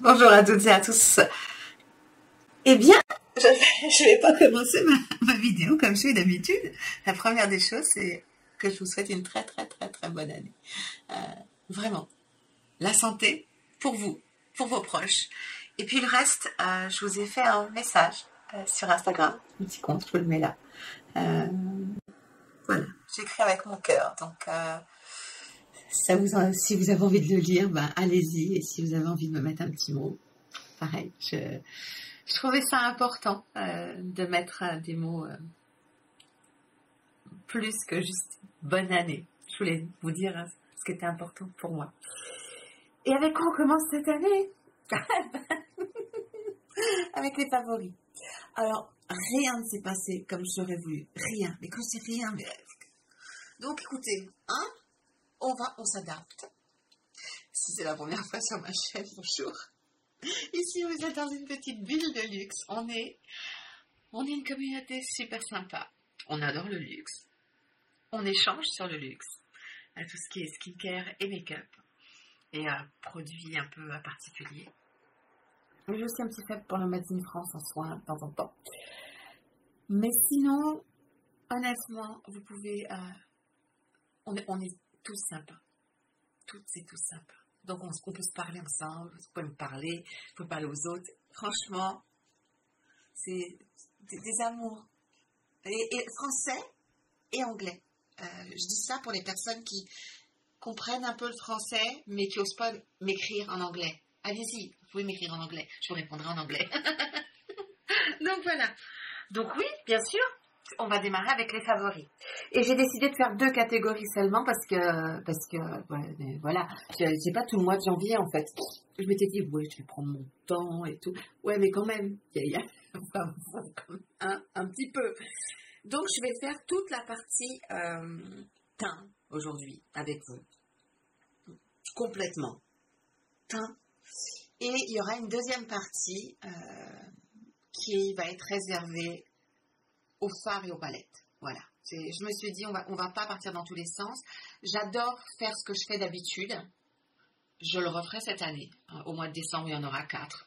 Bonjour à toutes et à tous. Eh bien, je vais pas commencer ma vidéo comme je fais d'habitude. La première des choses, c'est que je vous souhaite une très très très très bonne année. Euh, Vraiment, la santé pour vous, pour vos proches. Et puis le reste, je vous ai fait un message sur Instagram, un petit compte, je vous le mets là. Voilà, j'écris avec mon cœur, donc si vous avez envie de le lire, ben, allez-y. Et si vous avez envie de me mettre un petit mot, pareil, je trouvais ça important de mettre des mots plus que juste bonne année. Je voulais vous dire ce qui était important pour moi. Et avec quoi on commence cette année? Avec les favoris. Alors, rien ne s'est passé comme j'aurais voulu. Rien. Mais quand c'est rien, mais... Donc, écoutez, hein, on s'adapte. Si c'est la première fois sur ma chaîne, bonjour. Ici, vous êtes dans une petite ville de luxe. On est une communauté super sympa. On adore le luxe. On échange sur le luxe. Tout ce qui est skincare et make-up. Et produits un peu particuliers. Mais j'ai aussi un petit faible pour le Made in France en soins de temps en temps. Mais sinon, honnêtement, vous pouvez... on est tous sympas. Toutes et tous sympas. Donc on peut se parler ensemble, vous pouvez me parler, vous pouvez parler aux autres. Franchement, c'est des amours. Et français et anglais. Je dis ça pour les personnes qui comprennent un peu le français, mais qui n'osent pas m'écrire en anglais. Allez-y, vous pouvez m'écrire en anglais. Je vous répondrai en anglais. Donc voilà. Donc oui, bien sûr, on va démarrer avec les favoris. Et j'ai décidé de faire 2 catégories seulement parce que ouais, voilà, j'ai pas tout le mois de janvier en fait. Je m'étais dit, ouais, je vais prendre mon temps et tout. Ouais, mais quand même, il y a un petit peu. Donc, je vais faire toute la partie teint aujourd'hui avec vous. Complètement. Teint. Et il y aura une deuxième partie qui va être réservée aux fards et aux palettes. Voilà. Je me suis dit, on va pas partir dans tous les sens. J'adore faire ce que je fais d'habitude. Je le referai cette année. Au mois de décembre, il y en aura 4.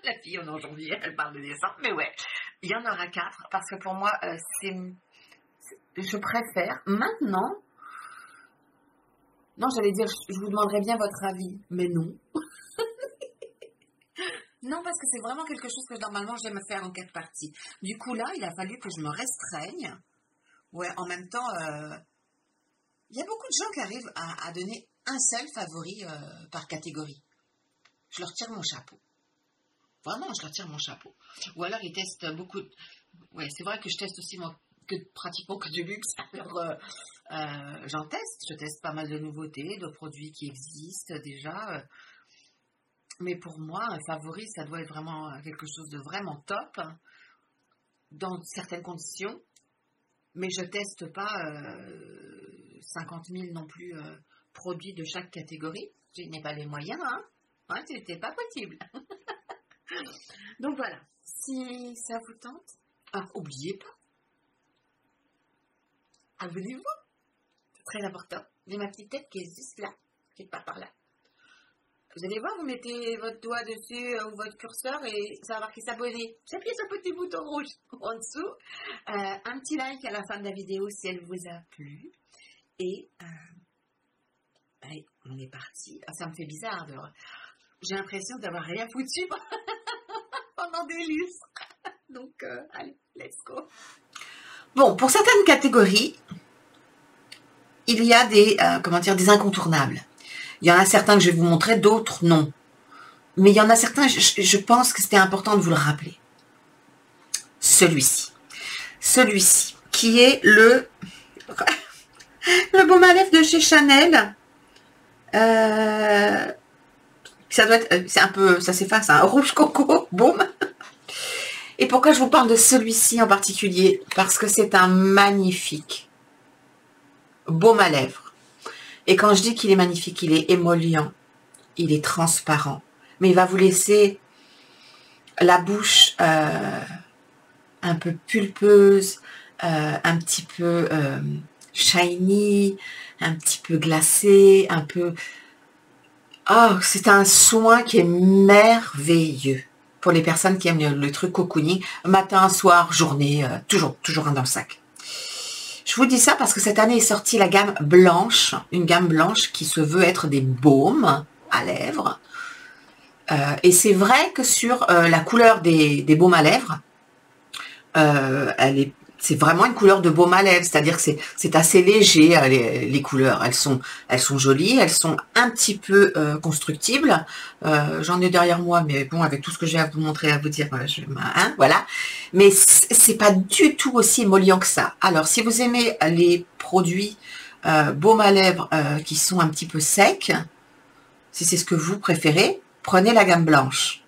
La fille, on est en janvier, elle parle de décembre. Mais ouais, il y en aura 4 parce que pour moi, je préfère. Maintenant, non, j'allais dire, je vous demanderais bien votre avis, mais non. Non, parce que c'est vraiment quelque chose que normalement j'aime faire en 4 parties. Du coup, là, il a fallu que je me restreigne. Ouais, en même temps, il y a beaucoup de gens qui arrivent à donner un seul favori par catégorie. Je leur tire mon chapeau. Vraiment, je leur tire mon chapeau. Ou alors, ils testent beaucoup. Ouais, c'est vrai que je teste aussi pratiquement que du luxe. Alors, j'en teste. Je teste pas mal de nouveautés, de produits qui existent déjà. Mais pour moi, un favori, ça doit être vraiment quelque chose de vraiment top, dans certaines conditions. Mais je ne teste pas 50 000 non plus produits de chaque catégorie. Je n'ai pas les moyens, hein. Ouais, c'était pas possible. Donc voilà, si ça vous tente, n'oubliez pas, abonnez-vous. C'est très important. J'ai ma petite tête qui est juste là, qui n'est pas par là. Vous allez voir, vous mettez votre doigt dessus ou votre curseur et ça va marquer s'abonner. Vous appuyez sur le petit bouton rouge en dessous. Un petit like à la fin de la vidéo si elle vous a plu. Et allez, on est parti. Ça me fait bizarre. J'ai l'impression d'avoir rien foutu pendant des lustres. Donc, allez, let's go. Bon, pour certaines catégories, il y a des incontournables. Il y en a certains que je vais vous montrer, d'autres non. Mais il y en a certains, je pense que c'était important de vous le rappeler. Celui-ci, qui est le baume à lèvres de chez Chanel. Ça doit être, c'est un peu, ça s'efface, un rouge coco, baume. Et pourquoi je vous parle de celui-ci en particulier? Parce que c'est un magnifique baume à lèvres. Et quand je dis qu'il est magnifique, il est émollient, il est transparent. Mais il va vous laisser la bouche un peu pulpeuse, un petit peu shiny, un petit peu glacée, un peu... Oh, c'est un soin qui est merveilleux pour les personnes qui aiment le truc cocooning, matin, soir, journée, toujours un dans le sac. Je vous dis ça parce que cette année est sortie la gamme blanche, une gamme blanche qui se veut être des baumes à lèvres. Et c'est vrai que sur la couleur des baumes à lèvres, c'est vraiment une couleur de baume à lèvres, c'est-à-dire que c'est assez léger, les couleurs, elles sont jolies, elles sont un petit peu constructibles. J'en ai derrière moi, mais bon, avec tout ce que j'ai à vous montrer, à vous dire, voilà. Mais c'est pas du tout aussi émollient que ça. Alors, si vous aimez les produits baume à lèvres qui sont un petit peu secs, si c'est ce que vous préférez, prenez la gamme blanche.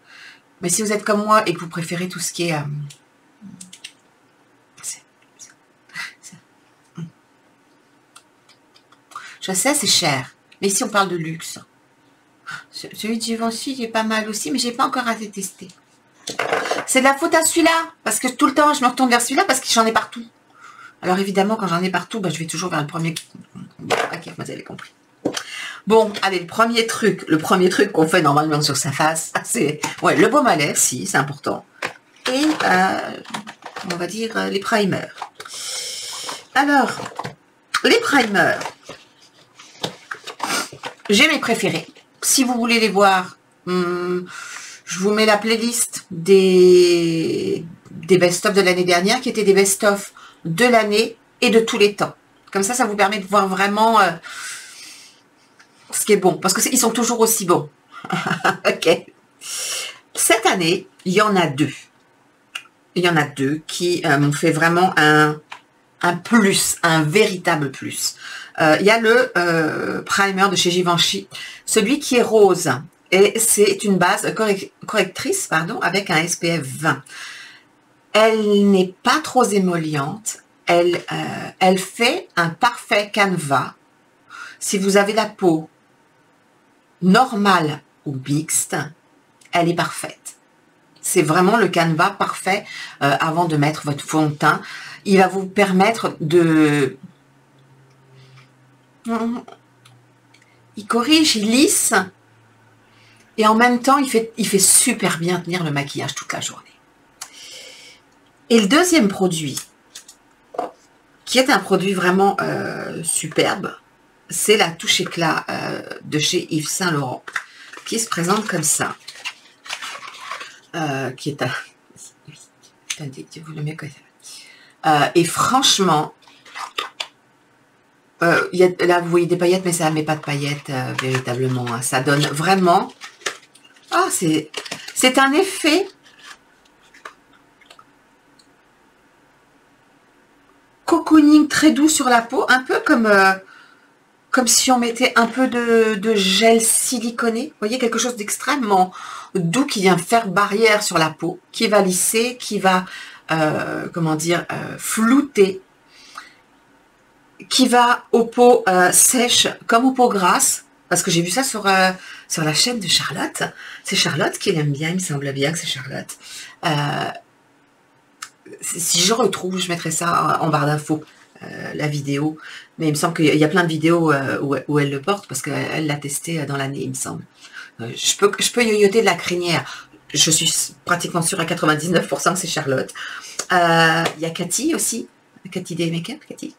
Mais si vous êtes comme moi et que vous préférez tout ce qui est... je sais, c'est cher. Mais ici, on parle de luxe. Celui de Givenchy, il est pas mal aussi, mais j'ai pas encore assez testé. C'est de la faute à celui-là. Parce que tout le temps, je me retourne vers celui-là parce que j'en ai partout. Alors évidemment, quand j'en ai partout, bah, je vais toujours vers le premier. Ok, vous avez compris. Bon, allez, le premier truc qu'on fait normalement sur sa face, c'est le baume à lèvres, si, c'est important. Et, on va dire, les primers. Alors, les primers, j'ai mes préférés. Si vous voulez les voir, je vous mets la playlist des best-of de l'année dernière, qui étaient des best-of de l'année et de tous les temps. Comme ça vous permet de voir vraiment ce qui est bon, parce qu'ils sont toujours aussi bons. Ok. Cette année, il y en a deux. Il y en a deux qui m'ont fait vraiment un plus, un véritable plus. Il y a le primer de chez Givenchy, celui qui est rose. Et c'est une base correctrice, pardon, avec un SPF 20. Elle n'est pas trop émolliente. Elle fait un parfait canevas. Si vous avez la peau normale ou mixte, elle est parfaite. C'est vraiment le canevas parfait avant de mettre votre fond de teint. Il va vous permettre de... Il corrige, il lisse. Et en même temps, il fait super bien tenir le maquillage toute la journée. Et le deuxième produit, qui est un produit vraiment superbe, c'est la touche éclat de chez Yves Saint Laurent, qui se présente comme ça. Qui est un... vous le mettez et franchement, là vous voyez des paillettes, mais ça ne met pas de paillettes véritablement. Hein. Ça donne vraiment... Ah, c'est un effet cocooning très doux sur la peau, un peu comme si on mettait un peu de gel siliconé. Vous voyez, quelque chose d'extrêmement doux qui vient faire barrière sur la peau, qui va lisser, qui va, comment dire, flouter, qui va aux peaux sèches comme aux peaux grasses. Parce que j'ai vu ça sur la chaîne de Charlotte. C'est Charlotte qui l'aime bien, il me semble bien que c'est Charlotte. Si je retrouve, je mettrai ça en barre d'infos, la vidéo. Mais il me semble qu'il y a plein de vidéos où elle le porte, parce qu'elle l'a testé dans l'année, il me semble. Je peux yoyoter de la crinière. Je suis pratiquement sûre à 99% que c'est Charlotte. Il y a Cathy aussi, Cathy des Make-up, Cathy,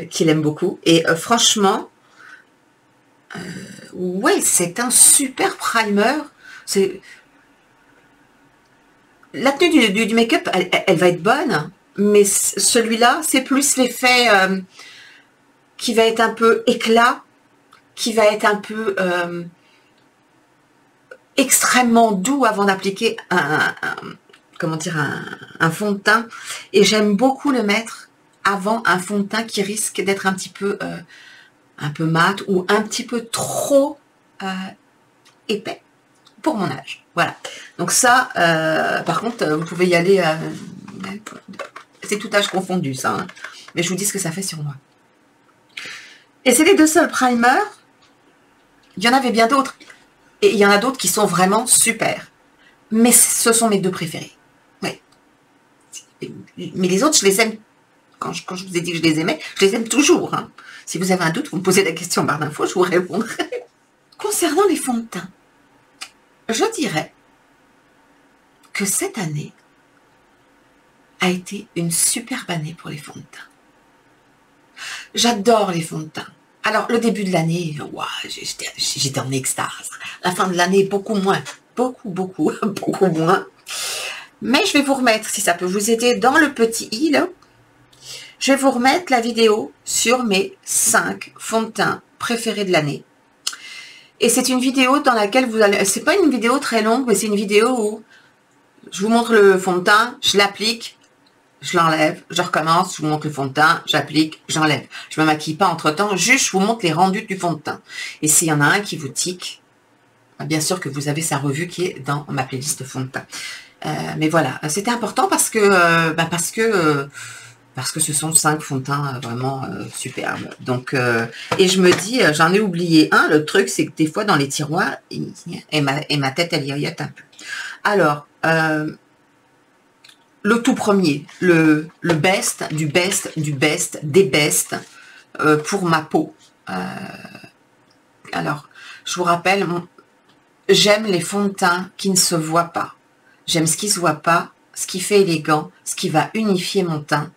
qui l'aime beaucoup. Et franchement... ouais, c'est un super primer. La tenue du make-up, elle va être bonne, mais celui-là, c'est plus l'effet qui va être un peu éclat, qui va être un peu extrêmement doux avant d'appliquer comment dire, un fond de teint. Et j'aime beaucoup le mettre avant un fond de teint qui risque d'être un peu mat ou un petit peu trop épais pour mon âge. Voilà. Donc ça, par contre, vous pouvez y aller. C'est tout âge confondu, ça. Hein. Mais je vous dis ce que ça fait sur moi. Et c'est les deux seuls primers. Il y en avait bien d'autres. Et il y en a d'autres qui sont vraiment super. Mais ce sont mes deux préférés. Ouais. Mais les autres, je les aime. Quand je vous ai dit que je les aimais, je les aime toujours. Hein. Si vous avez un doute, vous me posez la question en barre d'infos, je vous répondrai. concernant les fonds de teint, je dirais que cette année a été une superbe année pour les fonds de teint. J'adore les fonds de teint. Alors, le début de l'année, wow, j'étais en extase. La fin de l'année, beaucoup moins. Beaucoup moins. Mais je vais vous remettre, si ça peut vous aider, dans le petit i, là, je vais vous remettre la vidéo sur mes 5 fonds de teint préférés de l'année. Et c'est une vidéo dans laquelle vous allez... C'est pas une vidéo très longue, mais c'est une vidéo où je vous montre le fond de teint, je l'applique, je l'enlève, je recommence, je vous montre le fond de teint, j'applique, j'enlève. Je me maquille pas entre temps, juste je vous montre les rendus du fond de teint. Et s'il y en a un qui vous tique, bien sûr que vous avez sa revue qui est dans ma playlist de fond de teint. Mais voilà, c'était important parce que ce sont 5 fonds de teint vraiment superbes. Donc, et je me dis, j'en ai oublié un. Le truc, c'est que des fois dans les tiroirs, et ma tête, elle irrite un peu. Alors, le tout premier, le best, du best, des best pour ma peau. Alors, je vous rappelle, j'aime les fonds de teint qui ne se voient pas. J'aime ce qui se voit pas, ce qui fait élégant, ce qui va unifier mon teint,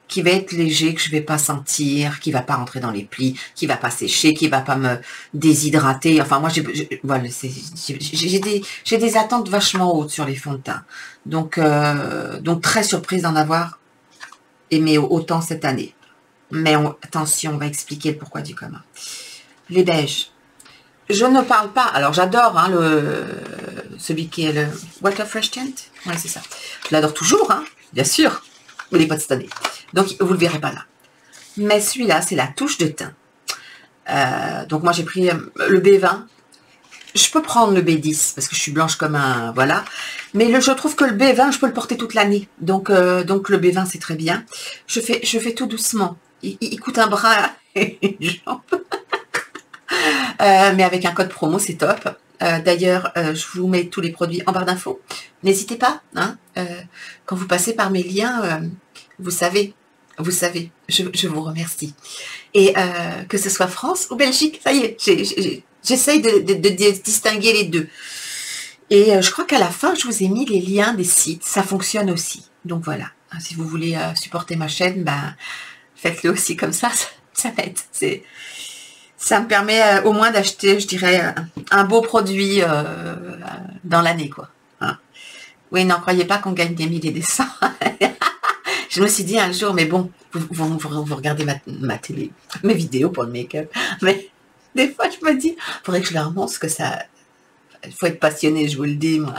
qui va être léger, que je vais pas sentir, qui va pas rentrer dans les plis, qui va pas sécher, qui va pas me déshydrater. Enfin, moi, voilà, j'ai des attentes vachement hautes sur les fonds de teint. Donc très surprise d'en avoir aimé autant cette année. Mais attention, on va expliquer le pourquoi du comment. Les beiges. Je ne parle pas, alors j'adore hein, celui qui est le Water Fresh Tint, ouais c'est ça, je l'adore toujours, hein, bien sûr, mais il n'est pas de cette année, donc vous le verrez pas là. Mais celui-là, c'est la touche de teint. Donc moi j'ai pris le B20, je peux prendre le B10, parce que je suis blanche comme un, voilà, mais je trouve que le B20, je peux le porter toute l'année, donc le B20 c'est très bien. Je fais tout doucement, il coûte un bras et une jambe. Mais avec un code promo, c'est top. D'ailleurs, je vous mets tous les produits en barre d'infos. N'hésitez pas, hein, quand vous passez par mes liens, vous savez, je vous remercie. Et que ce soit France ou Belgique, ça y est, j'essaye de distinguer les deux. Et je crois qu'à la fin, je vous ai mis les liens des sites, ça fonctionne aussi. Donc voilà, si vous voulez supporter ma chaîne, ben, faites-le aussi comme ça m'aide. Ça me permet au moins d'acheter, je dirais, un beau produit dans l'année, quoi. Hein. Oui, n'en croyez pas qu'on gagne des milliers et des cents. Je me suis dit un jour, mais bon, vous regardez ma télé, mes vidéos pour le make-up, mais des fois, je me dis, il faudrait que je leur montre que ça... Il faut être passionné, je vous le dis, moi.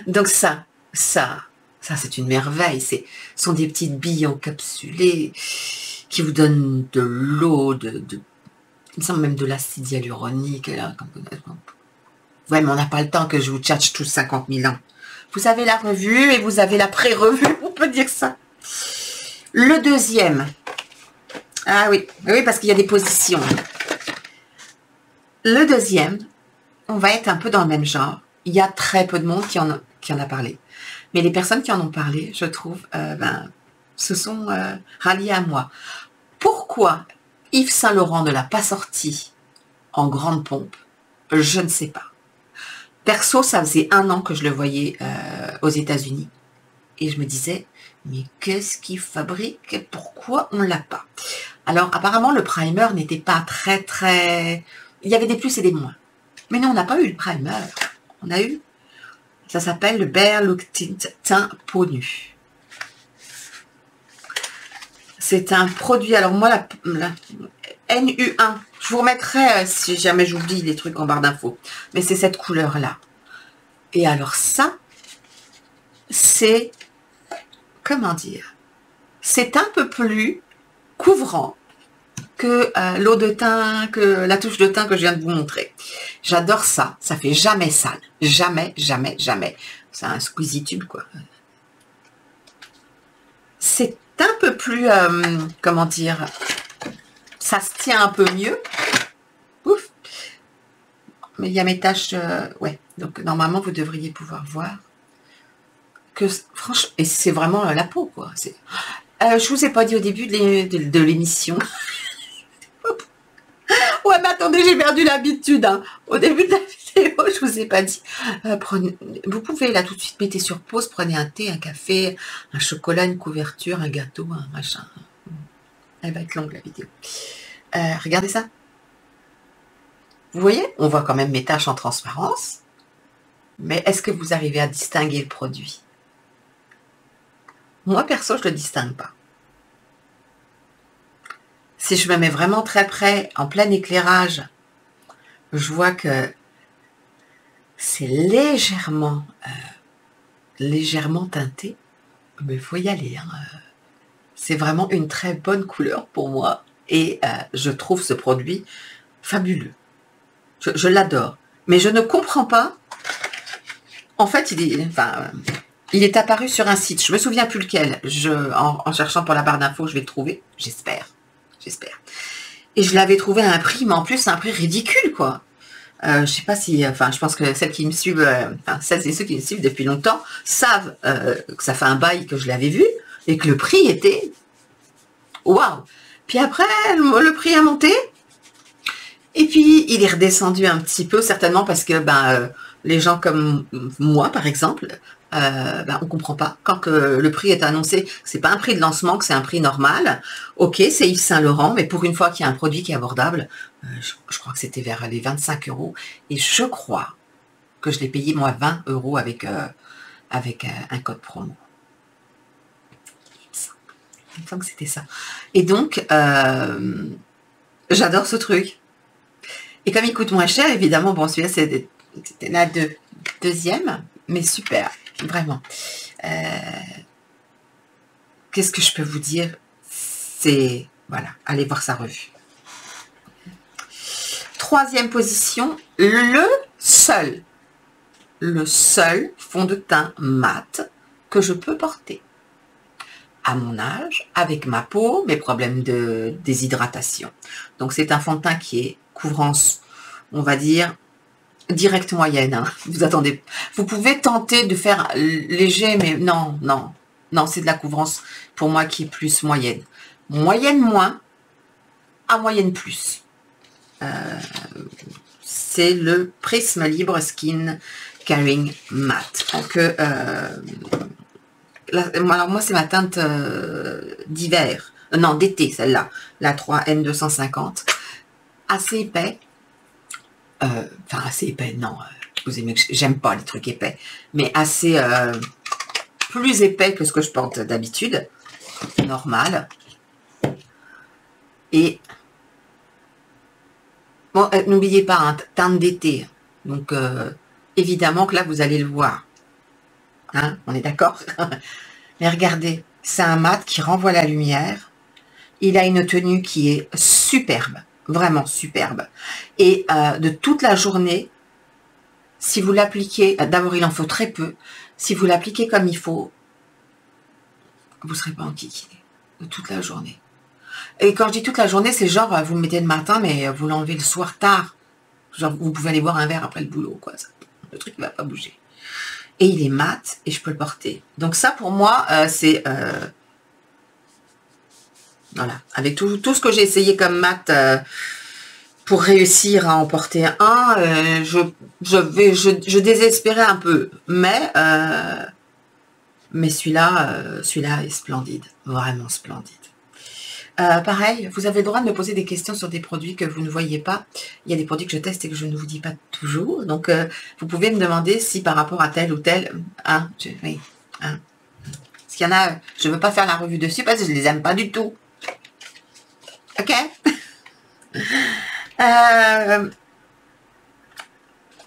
Donc ça, c'est une merveille. Ce sont des petites billes encapsulées qui vous donne de l'eau, il me semble même de l'acide hyaluronique. Ouais, mais on n'a pas le temps que je vous tchatche tous 50 000 ans. Vous avez la revue et vous avez la pré-revue, on peut dire ça. Le deuxième. Ah oui, parce qu'il y a des positions. Le deuxième, on va être un peu dans le même genre. Il y a très peu de monde qui en a parlé. Mais les personnes qui en ont parlé, je trouve, se sont ralliés à moi. Pourquoi Yves Saint Laurent ne l'a pas sorti en grande pompe? Je ne sais pas. Perso, ça faisait 1 an que je le voyais aux États-Unis. Et je me disais, mais qu'est-ce qu'il fabrique? Pourquoi on ne l'a pas? Alors, apparemment, le primer n'était pas très... Il y avait des plus et des moins. Mais non, on n'a pas eu le primer. On a eu... Ça s'appelle le Bare Look Tint Teint Peau Nue. C'est un produit, alors moi, la NU1, je vous remettrai, si jamais j'oublie les trucs en barre d'infos, mais c'est cette couleur-là. Et alors ça, c'est, comment dire, c'est un peu plus couvrant que l'eau de teint, que la touche de teint que je viens de vous montrer. J'adore ça, ça fait jamais sale, jamais. C'est un squeezie tube, quoi. C'est un peu plus, comment dire, ça se tient un peu mieux. Ouf. Mais il y a mes taches, ouais. Donc, normalement, vous devriez pouvoir voir que, franchement, et c'est vraiment la peau, quoi. Je vous ai pas dit au début de l'émission. Ouais, mais attendez. attendez, j'ai perdu l'habitude. Hein. Au début de la vidéo, je vous ai pas dit. Vous pouvez là tout de suite mettez sur pause, prenez un thé, un café, un chocolat, une couverture, un gâteau, un machin. Elle va être longue la vidéo. Regardez ça. Vous voyez, on voit quand même mes taches en transparence. Mais est-ce que vous arrivez à distinguer le produit? Moi, perso, je ne le distingue pas. Si je me mets vraiment très près, en plein éclairage, je vois que c'est légèrement teinté. Mais il faut y aller. Hein. C'est vraiment une très bonne couleur pour moi. Et je trouve ce produit fabuleux. Je l'adore. Mais je ne comprends pas. En fait, il est apparu sur un site. Je me souviens plus lequel. En cherchant pour la barre d'infos, je vais le trouver. J'espère. Et je l'avais trouvé à un prix, mais en plus, c'est un prix ridicule, quoi. Je sais pas si... je pense que celles qui me suivent... celles et ceux qui me suivent depuis longtemps savent que ça fait un bail que je l'avais vu et que le prix était... Waouh! Puis après, le prix a monté. Et puis, il est redescendu un petit peu, certainement parce que les gens comme moi, par exemple, on comprend pas. Quand le prix est annoncé, c'est pas un prix de lancement, que c'est un prix normal. Ok, c'est Yves Saint Laurent, mais pour une fois qu'il y a un produit qui est abordable, je crois que c'était vers les 25 €. Et je crois que je l'ai payé, moi, 20 € avec un code promo. Il me semble que c'était ça. Et donc, j'adore ce truc. Et comme il coûte moins cher, évidemment, bon, celui-là, c'était la deuxième, mais super, vraiment. Qu'est-ce que je peux vous dire? C'est, voilà, allez voir sa revue. Troisième position, le seul fond de teint mat que je peux porter. À mon âge, avec ma peau, mes problèmes de déshydratation. Donc, c'est un fond de teint qui est couvrance, on va dire, directe moyenne. Hein. Vous pouvez tenter de faire léger, mais non, c'est de la couvrance pour moi qui est plus moyenne. Moyenne moins, à moyenne plus. C'est le Prisme Libre Skin Caring Matte. Donc, alors moi, c'est ma teinte d'hiver. Non, d'été, celle-là. La 3N250. Assez épais. Assez épais, non. Vous aimez que j'aime pas les trucs épais. Mais assez... plus épais que ce que je porte d'habitude. Normal. Et... Bon, n'oubliez pas, hein, teinte d'été. Donc, évidemment que là, vous allez le voir. Hein, on est d'accord? Mais regardez, c'est un mat qui renvoie la lumière. Il a une tenue qui est superbe, vraiment superbe. Et de toute la journée, si vous l'appliquez, d'abord il en faut très peu, si vous l'appliquez comme il faut, vous ne serez pas enquiquiné de toute la journée. Et quand je dis toute la journée, c'est genre, vous le mettez le matin, mais vous l'enlevez le soir tard. Genre, vous pouvez aller boire un verre après le boulot, quoi. Le truc ne va pas bouger. Et il est mat et je peux le porter. Donc ça, pour moi, c'est... voilà. Avec tout ce que j'ai essayé comme mat pour réussir à en porter un, je désespérais un peu. Mais celui-là est splendide. Vraiment splendide. Pareil, vous avez le droit de me poser des questions sur des produits que vous ne voyez pas. Il y a des produits que je teste et que je ne vous dis pas toujours. Donc, vous pouvez me demander si par rapport à tel ou tel... Hein, oui. Hein. Parce qu'il y en a, je ne veux pas faire la revue dessus parce que je ne les aime pas du tout. Ok.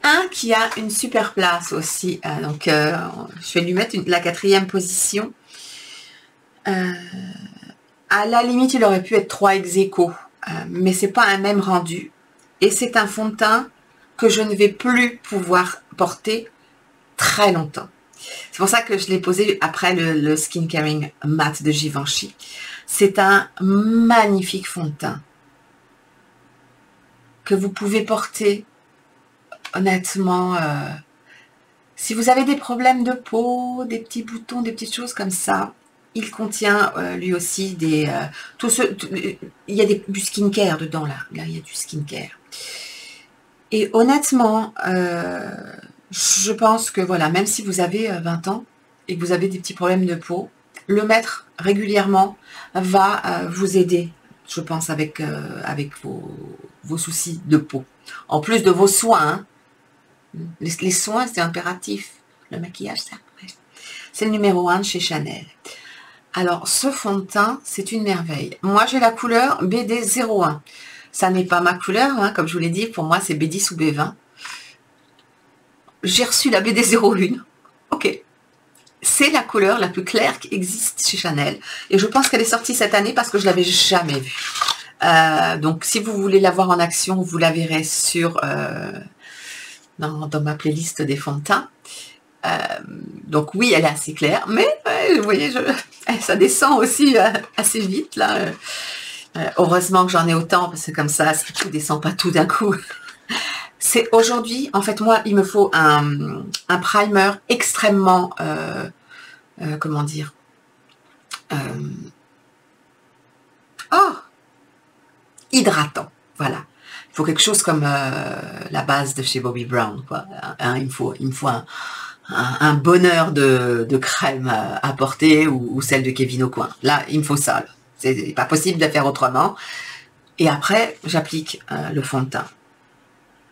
Un qui a une super place aussi. Donc, je vais lui mettre la 4e position. À la limite, il aurait pu être 3 ex-aequo, mais c'est pas un même rendu. Et c'est un fond de teint que je ne vais plus pouvoir porter très longtemps. C'est pour ça que je l'ai posé après le Skin Caring Matte de Givenchy. C'est un magnifique fond de teint que vous pouvez porter, honnêtement, si vous avez des problèmes de peau, des petits boutons, des petites choses comme ça, il contient lui aussi des... il y a du skincare dedans, là. Là, il y a du skincare. Et honnêtement, je pense que, voilà, même si vous avez 20 ans et que vous avez des petits problèmes de peau, le mettre régulièrement va vous aider, je pense, avec vos soucis de peau. En plus de vos soins, hein. Les soins, c'est impératif. Le maquillage, c'est après. C'est le numéro 1 de chez Chanel. Alors, ce fond de teint, c'est une merveille. Moi, j'ai la couleur BD01. Ça n'est pas ma couleur, hein, comme je vous l'ai dit. Pour moi, c'est B10 ou B20. J'ai reçu la BD01. Ok. C'est la couleur la plus claire qui existe chez Chanel. Et je pense qu'elle est sortie cette année parce que je ne l'avais jamais vue. Donc, si vous voulez la voir en action, vous la verrez sur... dans ma playlist des fonds de teint. Donc oui, elle est assez claire, mais vous voyez, ça descend aussi assez vite là. Heureusement que j'en ai autant, parce que comme ça, tout descend pas tout d'un coup. C'est aujourd'hui, en fait, moi, il me faut un primer extrêmement, comment dire, hydratant, voilà. Il faut quelque chose comme la base de chez Bobbi Brown, quoi. Hein, il me faut un bonheur de crème à porter ou celle de Kevyn Aucoin. Là, il me faut ça. C'est pas possible de faire autrement. Et après, j'applique le fond de teint.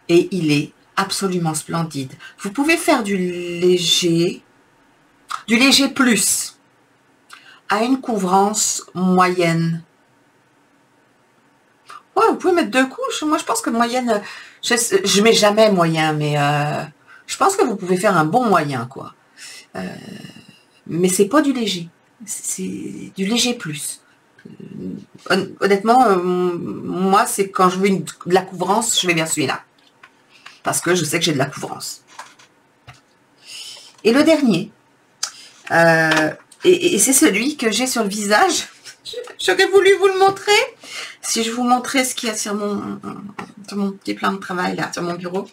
Et il est absolument splendide. Vous pouvez faire du léger plus à une couvrance moyenne. Ouais, vous pouvez mettre 2 couches. Moi, je pense que moyenne, je mets jamais moyen, mais je pense que vous pouvez faire un bon moyen, quoi. Mais c'est pas du léger. C'est du léger plus. Honnêtement, moi, c'est quand je veux de la couvrance, je vais vers celui-là. Parce que je sais que j'ai de la couvrance. Et le dernier, et c'est celui que j'ai sur le visage. J'aurais voulu vous le montrer. Si je vous montrais ce qu'il y a sur mon petit plan de travail, là, sur mon bureau.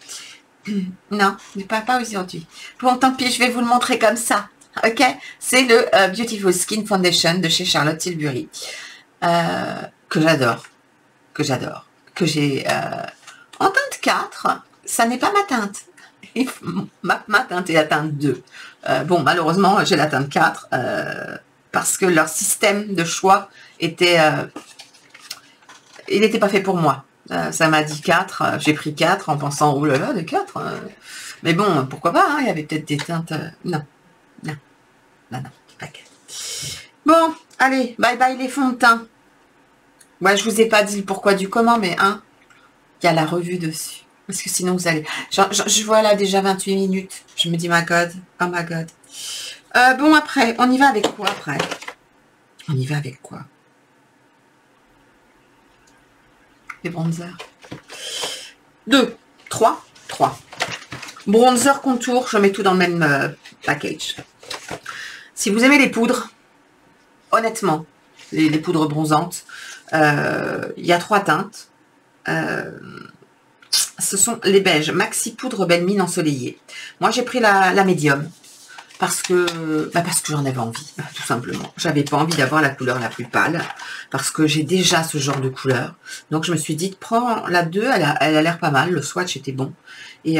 Non, pas aujourd'hui. Bon, tant pis, je vais vous le montrer comme ça. Ok, c'est le Beautiful Skin Foundation de chez Charlotte Tilbury. Que j'adore. Que j'ai en teinte 4. Ça n'est pas ma teinte. Ma teinte est la teinte 2. Bon, malheureusement, j'ai la teinte 4 parce que leur système de choix était... il n'était pas fait pour moi. Ça m'a dit 4, j'ai pris 4 en pensant, oh là là, de 4. Mais bon, pourquoi pas, hein, il y avait peut-être des teintes... Non, pas 4. Bon, allez, bye bye les fonds de teint. Ouais, je vous ai pas dit le pourquoi du comment, mais hein, il y a la revue dessus. Parce que sinon, vous allez... Je vois là déjà 28 minutes. Je me dis, my God, oh my God. Bon, après, on y va avec quoi après? On y va avec quoi? Les bronzers. 2, 3. Bronzer, contour, je mets tout dans le même package. Si vous aimez les poudres, honnêtement, les poudres bronzantes, il y a 3 teintes. Ce sont les beiges Maxi Poudre Belle Mine Ensoleillée. Moi, j'ai pris la médium parce que j'en avais envie, tout simplement. J'avais pas envie d'avoir la couleur la plus pâle parce que j'ai déjà ce genre de couleur. Donc, je me suis dit, prends la 2, elle a l'air pas mal. Le swatch était bon. Et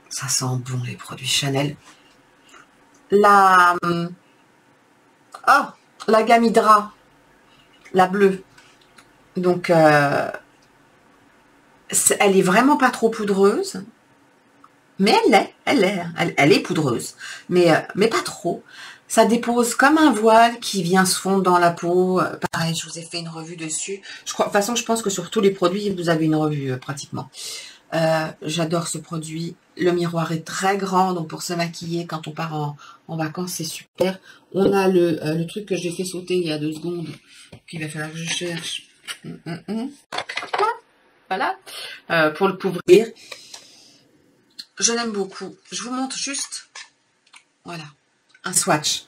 ça sent bon, les produits Chanel. La gamme Hydra, la bleue. Donc, elle est vraiment pas trop poudreuse, mais elle est poudreuse, mais pas trop. Ça dépose comme un voile qui vient se fondre dans la peau. Pareil, je vous ai fait une revue dessus. De toute façon, je pense que sur tous les produits, vous avez une revue pratiquement. J'adore ce produit. Le miroir est très grand, donc pour se maquiller quand on part en vacances, c'est super. On a le truc que j'ai fait sauter il y a 2 secondes, qu'il va falloir que je cherche. Voilà, pour le couvrir. Je l'aime beaucoup. Je vous montre juste, voilà, un swatch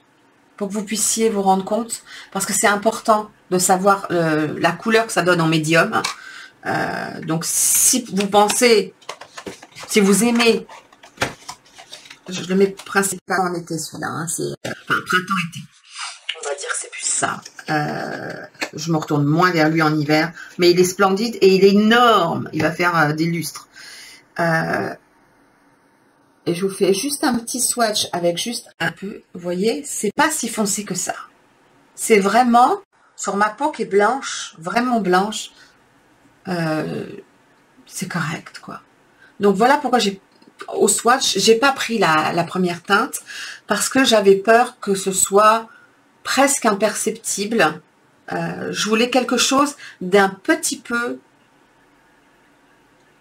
pour que vous puissiez vous rendre compte, parce que c'est important de savoir la couleur que ça donne en médium. Donc, si vous pensez, si vous aimez Je le mets principalement en été, celui-là. Hein, c'est enfin, printemps-été. On va dire que c'est plus ça. Je me retourne moins vers lui en hiver. Mais il est splendide et il est énorme. Il va faire des lustres. Et je vous fais juste un petit swatch avec juste un peu. Vous voyez, c'est pas si foncé que ça. C'est vraiment sur ma peau qui est blanche, vraiment blanche. C'est correct, quoi. Donc voilà pourquoi au swatch, j'ai pas pris la première teinte parce que j'avais peur que ce soit presque imperceptible. Je voulais quelque chose d'un petit peu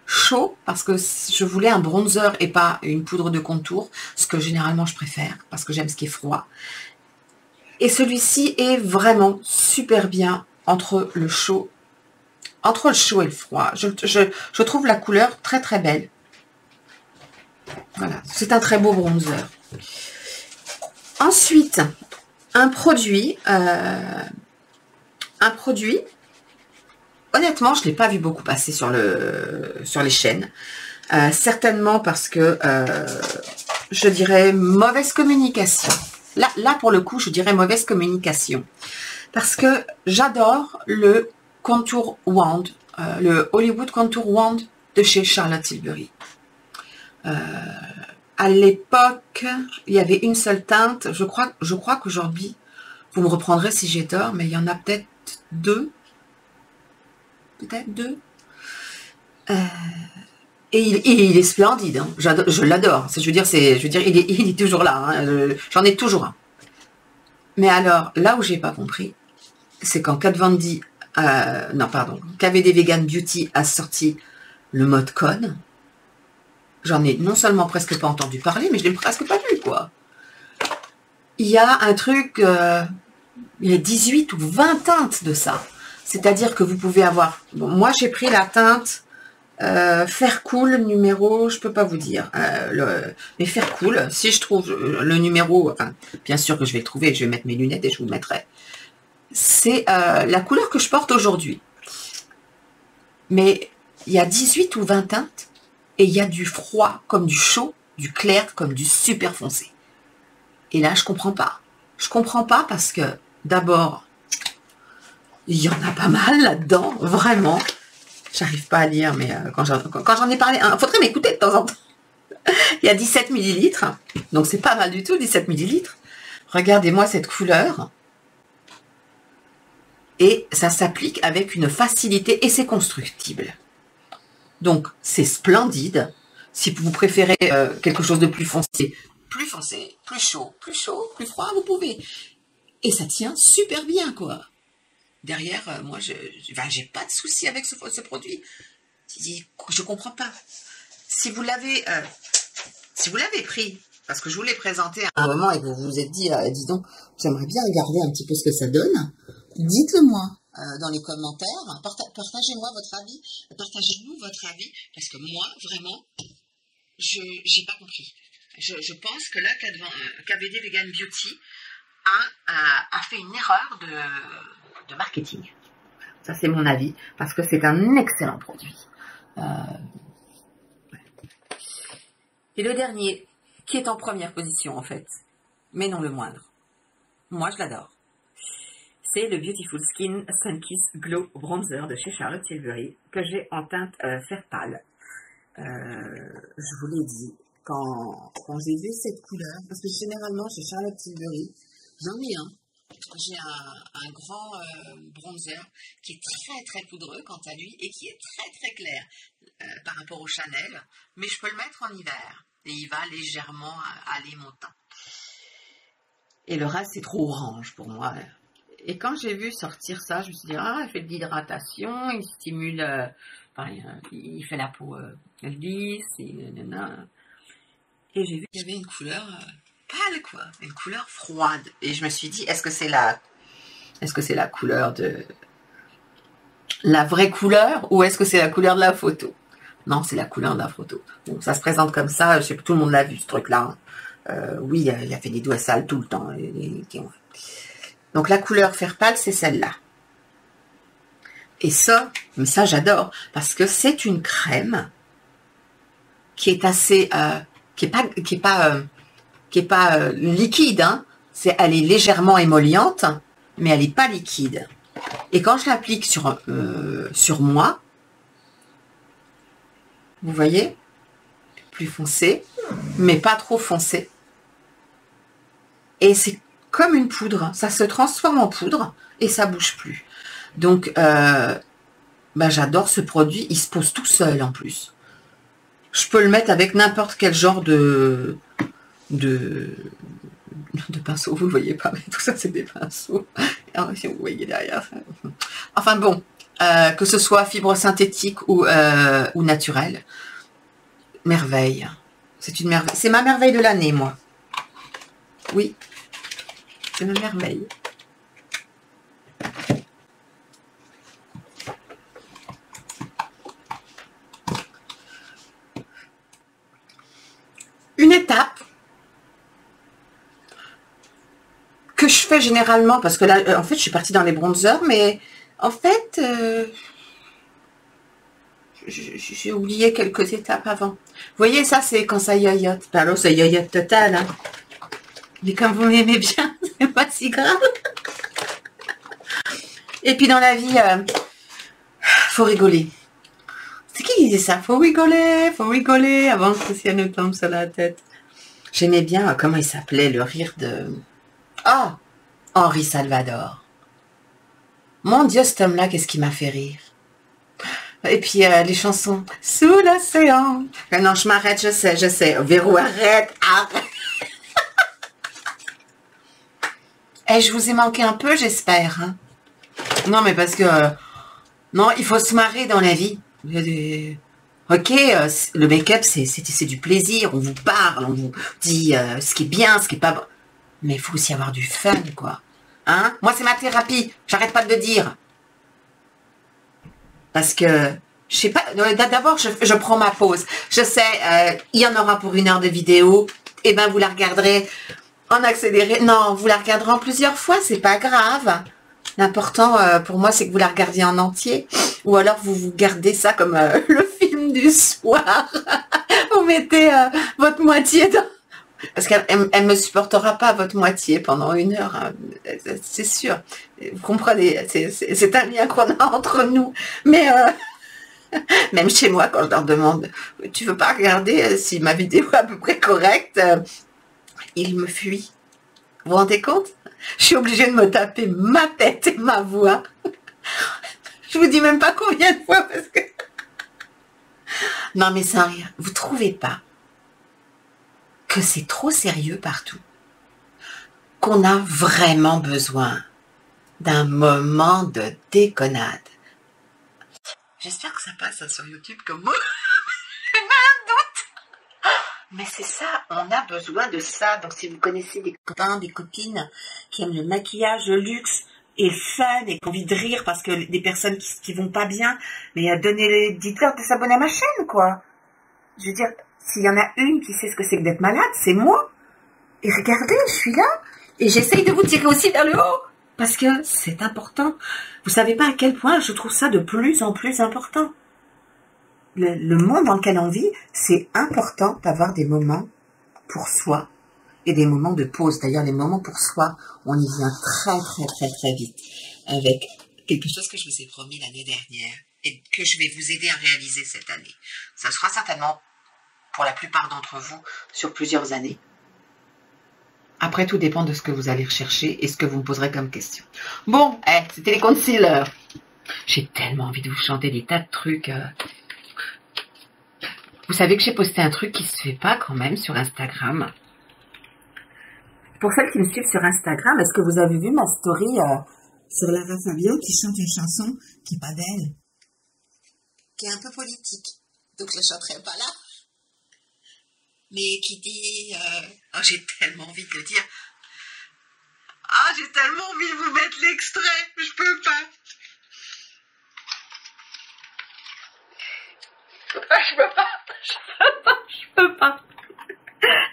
chaud parce que je voulais un bronzer et pas une poudre de contour, ce que généralement je préfère parce que j'aime ce qui est froid. Et celui-ci est vraiment super bien entre le chaud et le froid. Je trouve la couleur très très belle. Voilà, c'est un très beau bronzer. Ensuite, un produit, honnêtement, je ne l'ai pas vu beaucoup passer sur les chaînes. Certainement parce que, je dirais, mauvaise communication. Là, pour le coup, je dirais mauvaise communication. Parce que j'adore le Contour Wand, le Hollywood Contour Wand de chez Charlotte Tilbury. À l'époque, il y avait une seule teinte. Je crois qu'aujourd'hui, vous me reprendrez si j'ai tort, mais il y en a peut-être deux. Peut-être deux. Et il est splendide. Hein. Je l'adore. Je veux dire, il est toujours là. Hein. J'en ai toujours un. Mais alors, là où j'ai pas compris, c'est quand Kat Von D, KVD Vegan Beauty a sorti le mode Con. J'en ai non seulement presque pas entendu parler, mais je l'ai presque pas vu, quoi. Il y a un truc, il y a 18 ou 20 teintes de ça. C'est-à-dire que vous pouvez avoir... Bon, moi, j'ai pris la teinte Faire Cool numéro, je peux pas vous dire. Mais Faire Cool, si je trouve le numéro, enfin, bien sûr que je vais le trouver, je vais mettre mes lunettes et je vous le mettrai. C'est la couleur que je porte aujourd'hui. Mais il y a 18 ou 20 teintes. Et il y a du froid comme du chaud, du clair comme du super foncé. Et là, je comprends pas. Je comprends pas parce que, d'abord, il y en a pas mal là-dedans, vraiment. J'arrive pas à lire, mais quand j'en ai parlé, il faudrait m'écouter de temps en temps. Il y a 17 millilitres, donc c'est pas mal du tout, 17 millilitres. Regardez-moi cette couleur. Et ça s'applique avec une facilité et c'est constructible. Donc, c'est splendide. Si vous préférez quelque chose de plus foncé, plus chaud, plus froid, vous pouvez. Et ça tient super bien, quoi. Derrière, moi, j'ai pas de souci avec ce produit. Je comprends pas. Si vous l'avez pris, parce que je vous l'ai présenté à un moment et que vous vous êtes dit, dis donc, j'aimerais bien regarder un petit peu ce que ça donne, dites-le moi. Dans les commentaires, partagez-moi votre avis, partagez-nous votre avis, parce que moi, vraiment, j'ai pas compris. Je pense que là, KVD Vegan Beauty a fait une erreur de marketing. Ça, c'est mon avis, parce que c'est un excellent produit. Et le dernier, qui est en première position, en fait, mais non le moindre. Moi, je l'adore. C'est le Beautiful Skin Sunkiss Glow Bronzer de chez Charlotte Tilbury que j'ai en teinte fer pâle. Je vous l'ai dit, quand j'ai vu cette couleur, parce que généralement chez Charlotte Tilbury, j'en ai un. J'ai un grand bronzer qui est très très poudreux quant à lui et qui est très très clair par rapport au Chanel, mais je peux le mettre en hiver et il va légèrement aller montant. Et le reste c'est trop orange pour moi. Et quand j'ai vu sortir ça, je me suis dit, il fait de l'hydratation, il stimule, il fait la peau lisse, et j'ai vu qu'il y avait une couleur pâle, quoi, une couleur froide. Et je me suis dit, est-ce que c'est la couleur de la vraie couleur ou est-ce que c'est la couleur de la photo? Non, c'est la couleur de la photo. Bon, ça se présente comme ça, je sais que tout le monde l'a vu, ce truc-là. Oui, il a fait des doigts sales tout le temps. Donc la couleur fer pâle, c'est celle-là. Et ça j'adore, parce que c'est une crème qui est assez, qui est pas qui est pas liquide, hein. Elle est légèrement émolliente, mais elle n'est pas liquide. Et quand je l'applique sur moi, vous voyez, plus foncé, mais pas trop foncé. Et c'est comme une poudre, ça se transforme en poudre et ça bouge plus. Donc, j'adore ce produit, il se pose tout seul en plus. Je peux le mettre avec n'importe quel genre de pinceau, vous ne le voyez pas, mais tout ça c'est des pinceaux. Alors, si vous voyez derrière. Enfin bon, que ce soit fibre synthétique ou naturelle. Merveille. C'est une merveille. C'est ma merveille de l'année, moi. Oui. C'est ma merveille. Une étape que je fais généralement, parce que là, en fait, je suis partie dans les bronzers, mais en fait, j'ai oublié quelques étapes avant. Vous voyez, ça, c'est quand ça yoyote. Alors, ça yoyote total, hein. Mais comme vous m'aimez bien, c'est pas si grave. Et puis, dans la vie, faut rigoler. C'est qui disait ça? Faut rigoler avant que le ciel nous tombe sur la tête. J'aimais bien, comment il s'appelait, le rire de... Ah, Henri Salvador. Mon Dieu, cet homme-là, qu'est-ce qui m'a fait rire. Et puis, les chansons. Sous l'océan. Non, je m'arrête, je sais. Vérou, arrête. Je vous ai manqué un peu, j'espère. Hein. Non, mais parce que... non, il faut se marrer dans la vie. Ok, le make-up, c'est du plaisir. On vous parle, on vous dit ce qui est bien, ce qui est pas bon. Mais il faut aussi avoir du fun, quoi. Hein? Moi, c'est ma thérapie. J'arrête pas de le dire. Parce que, je sais pas, d'abord, je prends ma pause. Je sais, il y en aura pour 1 heure de vidéo. Et ben, vous la regarderez en accéléré. Non, vous la regarderez en plusieurs fois, c'est pas grave. L'important, pour moi, c'est que vous la regardiez en entier. Ou alors, vous gardez ça comme le film du soir. Vous mettez votre moitié dans... Parce qu'elle me supportera pas votre moitié pendant 1 heure, hein. C'est sûr. Vous comprenez, c'est un lien qu'on a entre nous. Mais même chez moi, quand je leur demande, tu veux pas regarder si ma vidéo est à peu près correcte, ils me fuient. Vous vous rendez compte? Je suis obligée de me taper ma tête et ma voix. Je vous dis même pas combien de fois parce que... Non mais sans rire, vous trouvez pas que c'est trop sérieux partout, qu'on a vraiment besoin d'un moment de déconnade. J'espère que ça passe sur YouTube comme moi. J'ai pas un doute. Mais c'est ça, on a besoin de ça. Donc si vous connaissez des copains, des copines qui aiment le maquillage, le luxe et le fun et qui ont envie de rire parce que des personnes qui vont pas bien, mais dites-leur de s'abonner à ma chaîne, quoi. Je veux dire, s'il y en a une qui sait ce que c'est que d'être malade, c'est moi. Et regardez, je suis là. Et j'essaye de vous tirer aussi vers le haut. Parce que c'est important. Vous savez pas à quel point je trouve ça de plus en plus important. Le monde dans lequel on vit, c'est important d'avoir des moments pour soi et des moments de pause. D'ailleurs, les moments pour soi, on y vient très, très, très, très vite. Avec quelque chose que je vous ai promis l'année dernière et que je vais vous aider à réaliser cette année. Ça sera certainement, pour la plupart d'entre vous, sur plusieurs années. Après, tout dépend de ce que vous allez rechercher et ce que vous me poserez comme question. Bon, c'était les concealers. J'ai tellement envie de vous chanter des tas de trucs. Vous savez que j'ai posté un truc qui se fait pas quand même sur Instagram. Pour celles qui me suivent sur Instagram, est-ce que vous avez vu ma story sur Lara Fabian qui chante une chanson qui n'est pas d'elle, qui est un peu politique. Donc je ne la chanterai pas là. Mais qui dit... oh, j'ai tellement envie de le dire. Ah, j'ai tellement envie de vous mettre l'extrait. Je peux pas. Je peux pas.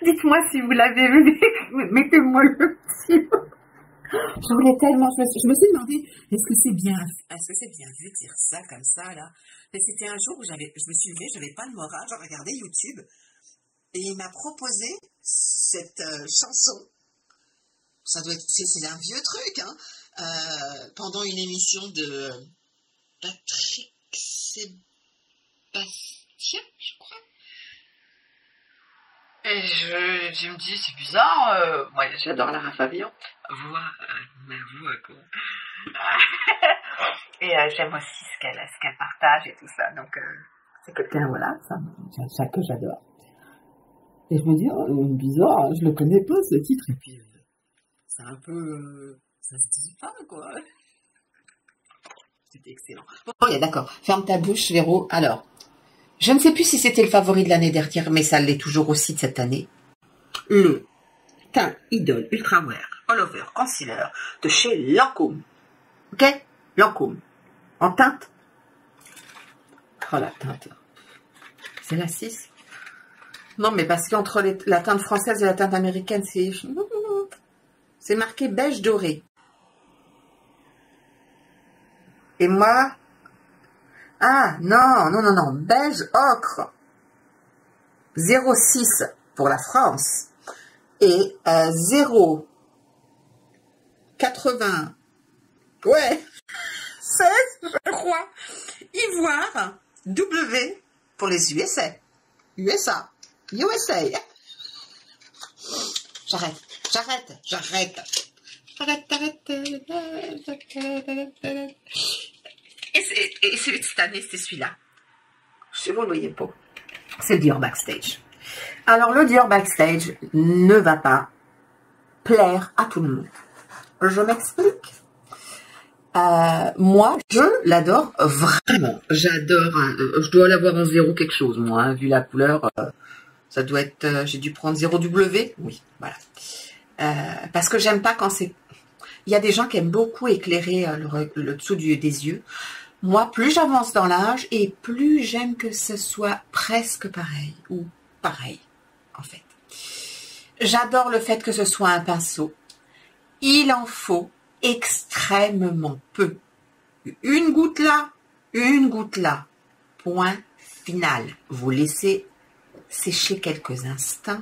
Dites-moi si vous l'avez vu. Mettez-moi le petit. Je voulais tellement... Je me suis demandé, est-ce que c'est bien vu de dire ça comme ça, là? Mais c'était un jour où je me suis levée, j'avais pas le moral, je regardais YouTube. et il m'a proposé cette chanson. Ça doit être, c'est un vieux truc, hein, pendant une émission de Patrick Sébastien, je crois. Et je me dis, c'est bizarre, moi j'adore Lara Fabian, ma voix quoi. Et j'aime aussi ce qu'elle partage et tout ça, donc c'est quelqu'un, voilà, ça que j'adore. Et je me dis, oh, bizarre, je le connais pas ce titre, et puis c'est un peu, ça se dit pas quoi. C'était excellent. Ok, d'accord, ferme ta bouche Véro. Alors, je ne sais plus si c'était le favori de l'année dernière, mais ça l'est toujours aussi de cette année. Le Teint Idol Ultra Wear All Over Concealer de chez Lancôme. Ok, Lancôme. En teinte. Oh la teinte. C'est la 6. Non, mais parce qu'entre la teinte française et la teinte américaine, c'est marqué beige doré. Et moi, ah non, beige ocre. 0,6 pour la France. Et 0,80. Ouais, 16, je crois. Ivoire, W pour les USA. USA. J'arrête. Et celui de cette année, c'est celui-là. Si vous ne le voyez pas. C'est le Dior Backstage. Alors, le Dior Backstage ne va pas plaire à tout le monde. Je m'explique. Moi, je l'adore vraiment. J'adore. Je dois l'avoir en 0 quelque chose, moi, hein, vu la couleur. Ça doit être. J'ai dû prendre 0W. Oui, voilà. Parce que j'aime pas quand c'est. Il y a des gens qui aiment beaucoup éclairer le dessous des yeux. Moi, plus j'avance dans l'âge et plus j'aime que ce soit presque pareil ou pareil, en fait. J'adore le fait que ce soit un pinceau. Il en faut extrêmement peu. Une goutte là. Point final. Vous laissez sécher quelques instants.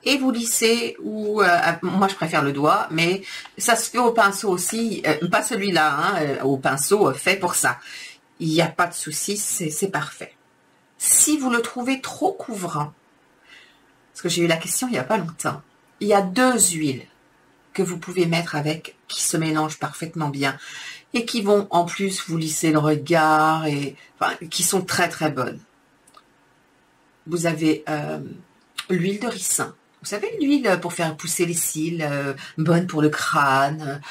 Et vous lissez, ou moi je préfère le doigt, mais ça se fait au pinceau aussi, pas celui-là, hein, au pinceau fait pour ça. Il n'y a pas de souci, c'est parfait. Si vous le trouvez trop couvrant, parce que j'ai eu la question il n'y a pas longtemps, il y a 2 huiles que vous pouvez mettre avec, qui se mélangent parfaitement bien, et qui vont en plus vous lisser le regard, et enfin, qui sont très très bonnes. Vous avez l'huile de ricin. Vous savez, l'huile pour faire pousser les cils, bonne pour le crâne,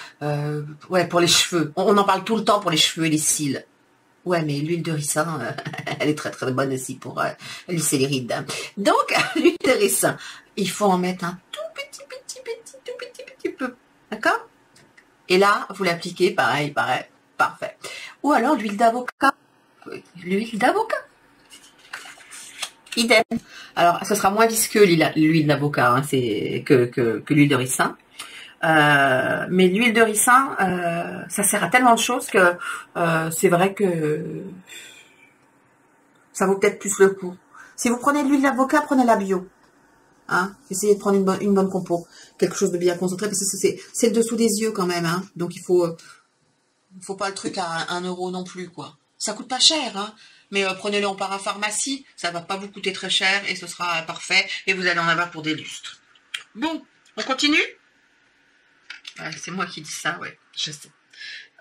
ouais, pour les cheveux. On en parle tout le temps pour les cheveux et les cils. Ouais, mais l'huile de ricin, elle est très très bonne aussi pour lisser les rides. Donc, l'huile de ricin, il faut en mettre un tout petit peu. D'accord? Et là, vous l'appliquez, pareil, parfait. Ou alors l'huile d'avocat. L'huile d'avocat. Idem. Alors, ce sera moins visqueux l'huile d'avocat, hein, que l'huile de ricin. Mais l'huile de ricin, ça sert à tellement de choses que c'est vrai que ça vaut peut-être plus le coup. Si vous prenez de l'huile d'avocat, prenez la bio. Hein, essayez de prendre une bonne compo, quelque chose de bien concentré, parce que c'est le dessous des yeux quand même. Hein, donc il faut pas le truc à 1 euro non plus, quoi. Ça coûte pas cher, hein. Mais prenez-le en parapharmacie, ça va pas vous coûter très cher et ce sera parfait et vous allez en avoir pour des lustres. Bon, on continue? C'est moi qui dis ça, ouais, je sais.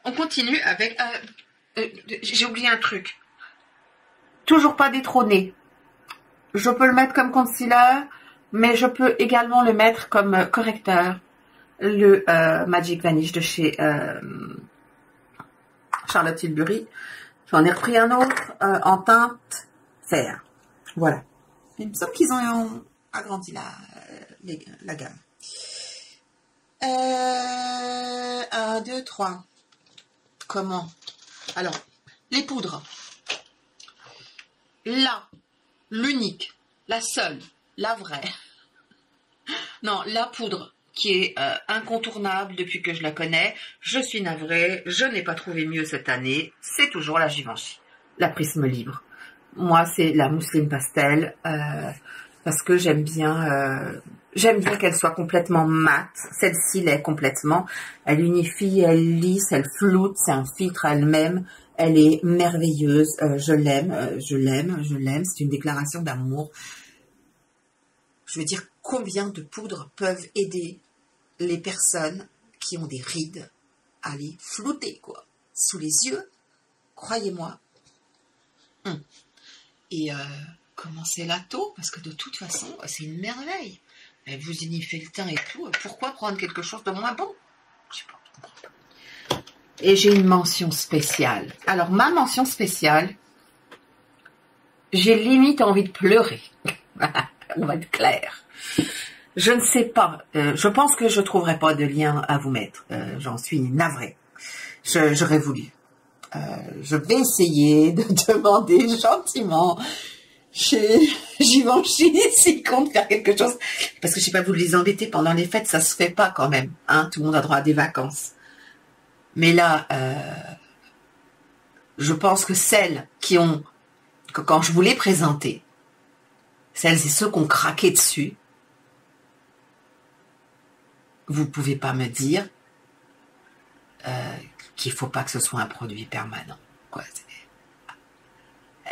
On continue avec... j'ai oublié un truc. Toujours pas détrôné. Je peux le mettre comme concealer, mais je peux également le mettre comme correcteur. Le Magic Vanish de chez Charlotte Tilbury. J'en ai repris un autre en teinte fer. Voilà. Il me semble qu'ils ont agrandi la gamme. 1, 2, 3. Comment? Alors, les poudres. Là, l'unique, la seule, la vraie. Non, la poudre qui est incontournable depuis que je la connais. Je suis navrée, je n'ai pas trouvé mieux cette année. C'est toujours la Givenchy, la Prisme Libre. Moi, c'est la mousseline pastel, parce que j'aime bien qu'elle soit complètement mate. Celle-ci l'est complètement. Elle unifie, elle lisse, elle floute, c'est un filtre elle-même. Elle est merveilleuse, je l'aime, je l'aime, je l'aime. C'est une déclaration d'amour. Je veux dire, combien de poudres peuvent aider les personnes qui ont des rides à les flouter, quoi, sous les yeux, croyez-moi. Et commencez là tôt, parce que de toute façon, c'est une merveille. Et vous unifiez le teint et tout, pourquoi prendre quelque chose de moins bon? Je sais pas, je comprends pas. Et j'ai une mention spéciale. Alors, ma mention spéciale, j'ai limite envie de pleurer. On va être clair. Je ne sais pas. Je pense que je ne trouverai pas de lien à vous mettre. J'en suis navrée. J'aurais voulu. Je vais essayer de demander gentiment chez Givenchy s'ils comptent faire quelque chose. Parce que je sais pas, vous les embêter pendant les fêtes, ça se fait pas quand même. Hein, tout le monde a droit à des vacances. Mais là, je pense que celles qui ont, que quand je vous les présentais, celles et ceux qui ont craqué dessus, vous pouvez pas me dire qu'il faut pas que ce soit un produit permanent. Quoi.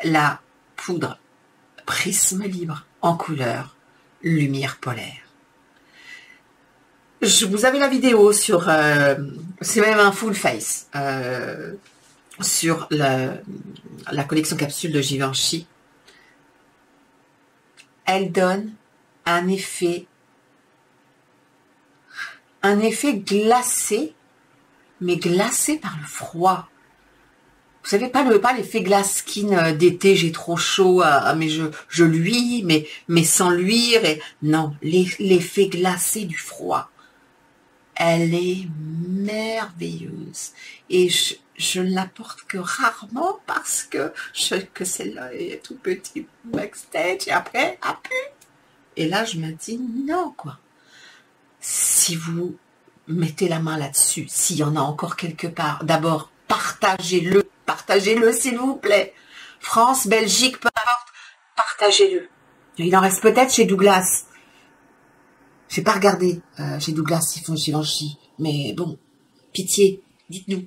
La poudre prisme libre en couleur lumière polaire. Vous avez la vidéo sur, c'est même un full face, sur la collection capsule de Givenchy. Elle donne un effet glacé, mais glacé par le froid. Vous savez, pas l'effet glace skin d'été, j'ai trop chaud, mais je luis, mais sans luire. Non, l'effet glacé du froid. Elle est merveilleuse. Et je ne la porte que rarement parce que celle-là est tout petit backstage et après, et là, je me dis non, quoi. Si vous mettez la main là-dessus, s'il y en a encore quelque part, d'abord, partagez-le s'il vous plaît. France, Belgique, peu importe, partagez-le. Il en reste peut-être chez Douglas. J'ai pas regardé chez Douglas s'ils font Givenchy, mais bon, pitié, dites-nous.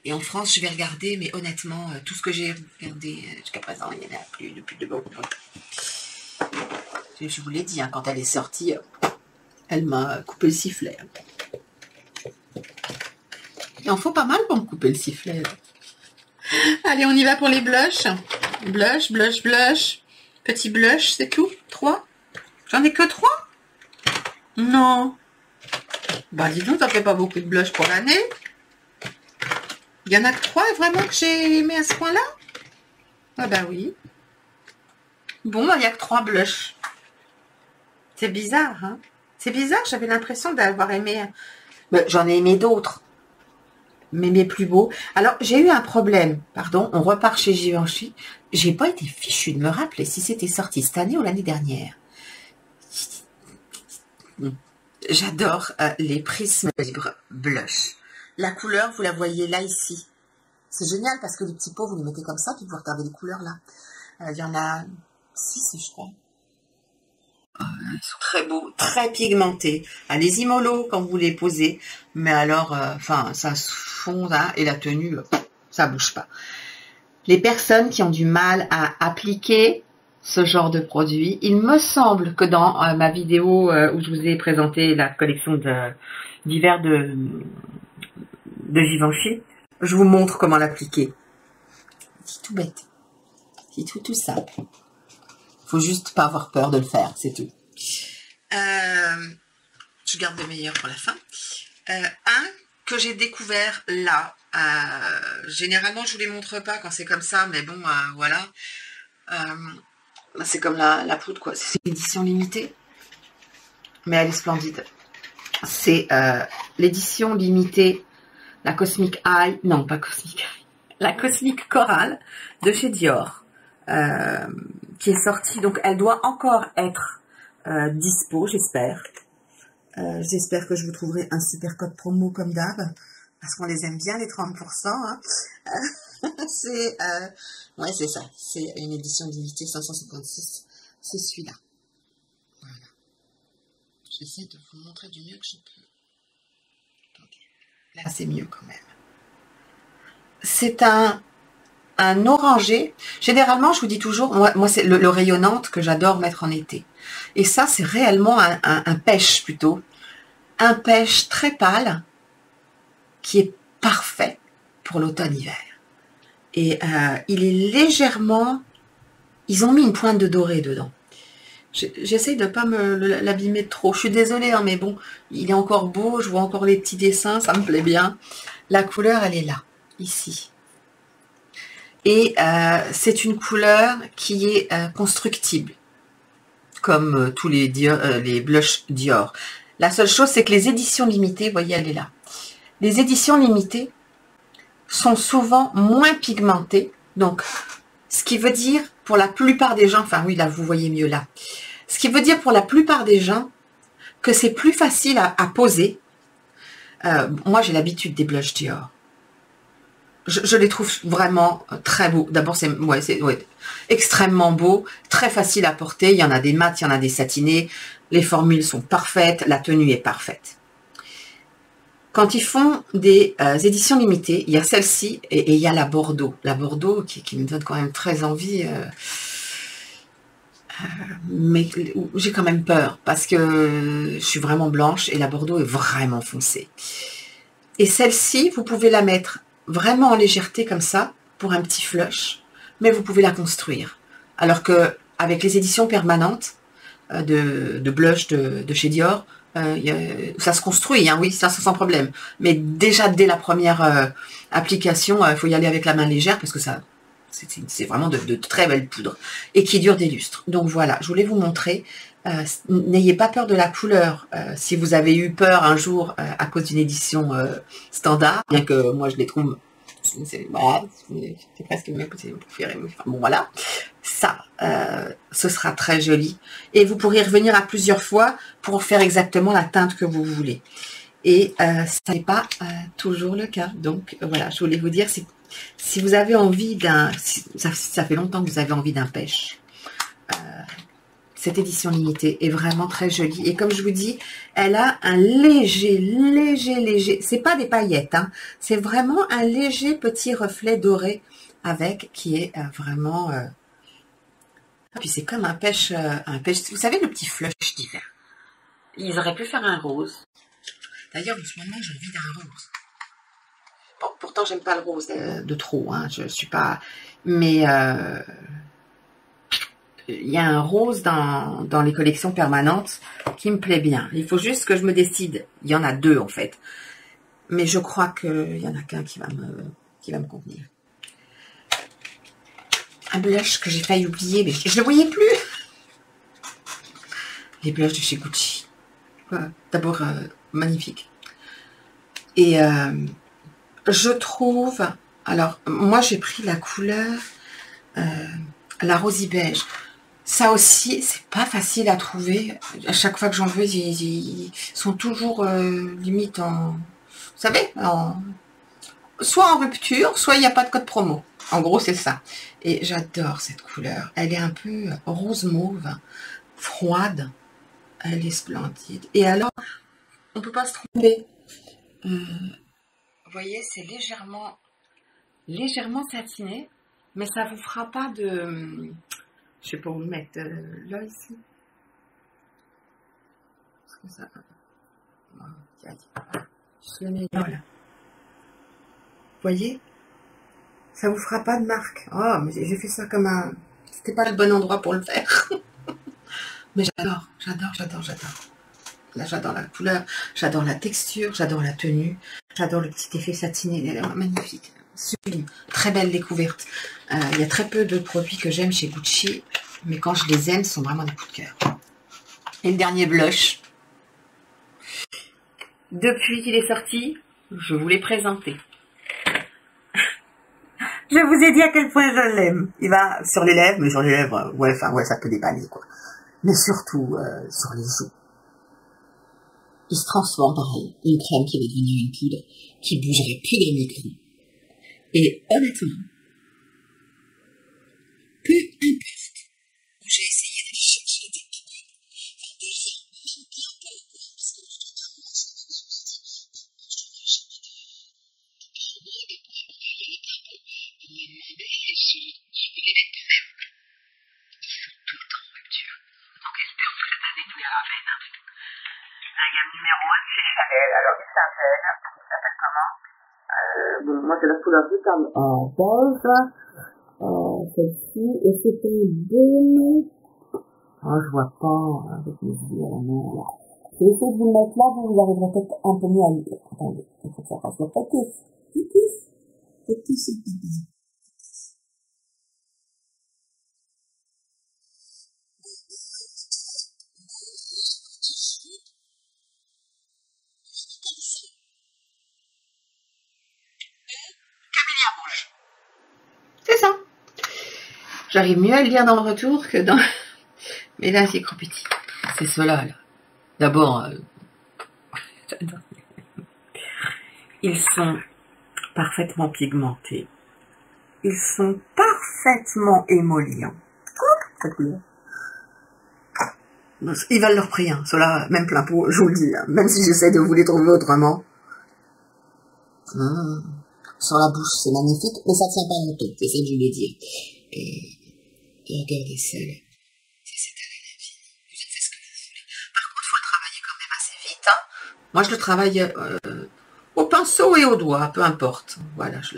Et en France, je vais regarder, mais honnêtement, tout ce que j'ai regardé jusqu'à présent, il n'y en a plus depuis de bon temps. Je vous l'ai dit, hein, quand elle est sortie, elle m'a coupé le sifflet. Il en faut pas mal pour me couper le sifflet. Là. Allez, on y va pour les blushs. Blush, blush, blush. Petit blush, c'est tout. 3. J'en ai que 3. Non. Bah, dis donc, ça fait pas beaucoup de blush pour l'année. Il y en a que 3 vraiment que j'ai aimé à ce point-là. Ah bah oui. Bon, il n'y a que 3 blushs. C'est bizarre, hein. C'est bizarre, j'avais l'impression d'avoir aimé... J'en ai aimé d'autres. Mais mes plus beaux. Alors, j'ai eu un problème. Pardon, on repart chez Givenchy. J'ai pas été fichue de me rappeler si c'était sorti cette année ou l'année dernière. J'adore les prismes libres blush. La couleur, vous la voyez là, ici. C'est génial parce que les petits pots, vous les mettez comme ça, puis vous regardez les couleurs là. Il y en a 6, je crois. Ils sont très beaux, très pigmentés. Allez-y mollo quand vous les posez. Mais alors, enfin, ça se fond là, et la tenue, ça bouge pas. Les personnes qui ont du mal à appliquer ce genre de produit, il me semble que dans ma vidéo où je vous ai présenté la collection d'hiver de Givenchy, je vous montre comment l'appliquer. C'est tout bête. C'est tout simple. Faut juste pas avoir peur de le faire, c'est tout. Je garde le meilleur pour la fin. Un que j'ai découvert là. Généralement, je vous les montre pas quand c'est comme ça, mais bon, voilà. C'est comme la poudre, quoi. C'est une édition limitée, mais elle est splendide. C'est l'édition limitée, la Cosmic Eye, non pas Cosmic Eye, la Cosmic Coral de chez Dior. Qui est sortie, donc elle doit encore être dispo, j'espère. J'espère que je vous trouverai un super code promo comme d'hab, parce qu'on les aime bien les 30%. Hein. C'est, ouais, c'est ça. C'est une édition limitée 556. C'est celui-là. Voilà. J'essaie de vous montrer du mieux que je peux. Attendez. Là, c'est mieux quand même. C'est un orangé. Généralement, je vous dis toujours, moi c'est le rayonnante que j'adore mettre en été. Et ça, c'est réellement un pêche plutôt. Un pêche très pâle qui est parfait pour l'automne-hiver. Et il est légèrement... Ils ont mis une pointe de doré dedans. J'essaye de ne pas l'abîmer trop. Je suis désolée, hein, mais bon, il est encore beau. Je vois encore les petits dessins, ça me plaît bien. La couleur, elle est là, ici. Et c'est une couleur qui est constructible, comme tous les blushs Dior. La seule chose, c'est que les éditions limitées, vous voyez, elle est là. Les éditions limitées sont souvent moins pigmentées. Donc, ce qui veut dire, pour la plupart des gens, enfin oui, là, vous voyez mieux là. Ce qui veut dire pour la plupart des gens que c'est plus facile à poser. Moi, j'ai l'habitude des blushs Dior. Je les trouve vraiment très beaux. D'abord, c'est extrêmement beau, très facile à porter. Il y en a des mats, il y en a des satinés. Les formules sont parfaites, la tenue est parfaite. Quand ils font des éditions limitées, il y a celle-ci et il y a la Bordeaux. La Bordeaux qui me donne quand même très envie, mais j'ai quand même peur parce que je suis vraiment blanche et la Bordeaux est vraiment foncée. Et celle-ci, vous pouvez la mettre vraiment en légèreté comme ça, pour un petit flush, mais vous pouvez la construire. Alors que avec les éditions permanentes de blush de chez Dior, ça se construit, hein, oui, ça sans problème. Mais déjà dès la première application, il faut y aller avec la main légère parce que ça, c'est vraiment de très belles poudres et qui durent des lustres. Donc voilà, je voulais vous montrer. N'ayez pas peur de la couleur. Si vous avez eu peur un jour à cause d'une édition standard, bien que moi je les trouve, c'est presque mes préférés. Bon voilà, ça, ce sera très joli. Et vous pourrez revenir à plusieurs fois pour faire exactement la teinte que vous voulez. Et ça n'est pas toujours le cas. Donc voilà, je voulais vous dire, si vous avez envie d'un... ça fait longtemps que vous avez envie d'un pêche. Cette édition limitée est vraiment très jolie. Et comme je vous dis, elle a un léger... C'est pas des paillettes, hein. C'est vraiment un léger petit reflet doré avec, qui est vraiment... Puis c'est comme un pêche... Vous savez, le petit flush d'hiver. Ils auraient pu faire un rose. D'ailleurs, en ce moment, j'ai envie d'un rose. Bon, pourtant, j'aime pas le rose de trop, hein. Je suis pas... Mais... il y a un rose dans les collections permanentes qui me plaît bien. Il faut juste que je me décide. Il y en a deux en fait. Mais je crois qu'il y en a qu'un qui va me convenir. Un blush que j'ai failli oublier, mais je ne le voyais plus. Les blushs de chez Gucci. D'abord, magnifique. Et je trouve... Alors, moi j'ai pris la couleur... la rosy beige. Ça aussi, c'est pas facile à trouver. À chaque fois que j'en veux, ils sont toujours limite en... Vous savez, soit en rupture, soit il n'y a pas de code promo. En gros, c'est ça. Et j'adore cette couleur. Elle est un peu rose mauve, froide. Elle est splendide. Et alors, on ne peut pas se tromper. Vous voyez, c'est légèrement satiné, mais ça vous fera pas de... Je sais pas où le mettre, là, ici. Parce que ça... Je le mets là. Vous voyez? Ça vous fera pas de marque. Oh, mais j'ai fait ça comme un... C'était pas le bon endroit pour le faire. Mais j'adore. Là, j'adore la couleur, j'adore la texture, j'adore la tenue, j'adore le petit effet satiné. Magnifique. Sublime, très belle découverte. Il y a très peu de produits que j'aime chez Gucci, mais quand je les aime, ce sont vraiment des coups de cœur. Et le dernier blush, depuis qu'il est sorti, je vous l'ai présenté. Je vous ai dit à quel point je l'aime. Il va sur les lèvres, mais sur les lèvres, ouais, ça peut déballer, quoi. Mais surtout, sur les joues. Il se transforme pareil. Une crème qui est devenue une poudre, qui bougerait plus d'un micron. Et honnêtement, peu importe où j'ai essayé d'aller chercher des techniques, enfin, déjà, même bien peu, parce que je te dis, moi, je suis Bon, moi, c'est la couleur vitamine en rose, celle-ci, et c'est un baume. Oh, je vois pas avec mes yeux à la main, là. Je vais essayer de vous le mettre là, vous arriverez peut-être un peu mieux à lire. Attendez, il faut que ça fasse le focus. focus et pipi. C'est ça. J'arrive mieux à le lire dans le retour que dans... Mais là, c'est croupiti. C'est ceux-là, là. D'abord, ils sont parfaitement pigmentés. Ils sont parfaitement émollients. Cette couleur. Ils valent leur prix, hein. Ceux-là, même plein pot, je vous le dis. Hein. Même si j'essaie de vous les trouver autrement. Sur la bouche, c'est magnifique, mais ça tient pas longtemps. C'est ça que je voulais dire. Et regardez ça, là. C'est étalé l'infini. Vous en faites ce que vous voulez. Par contre, il faut le travailler quand même assez vite. Hein. Moi, je le travaille au pinceau et au doigt, peu importe. Voilà, je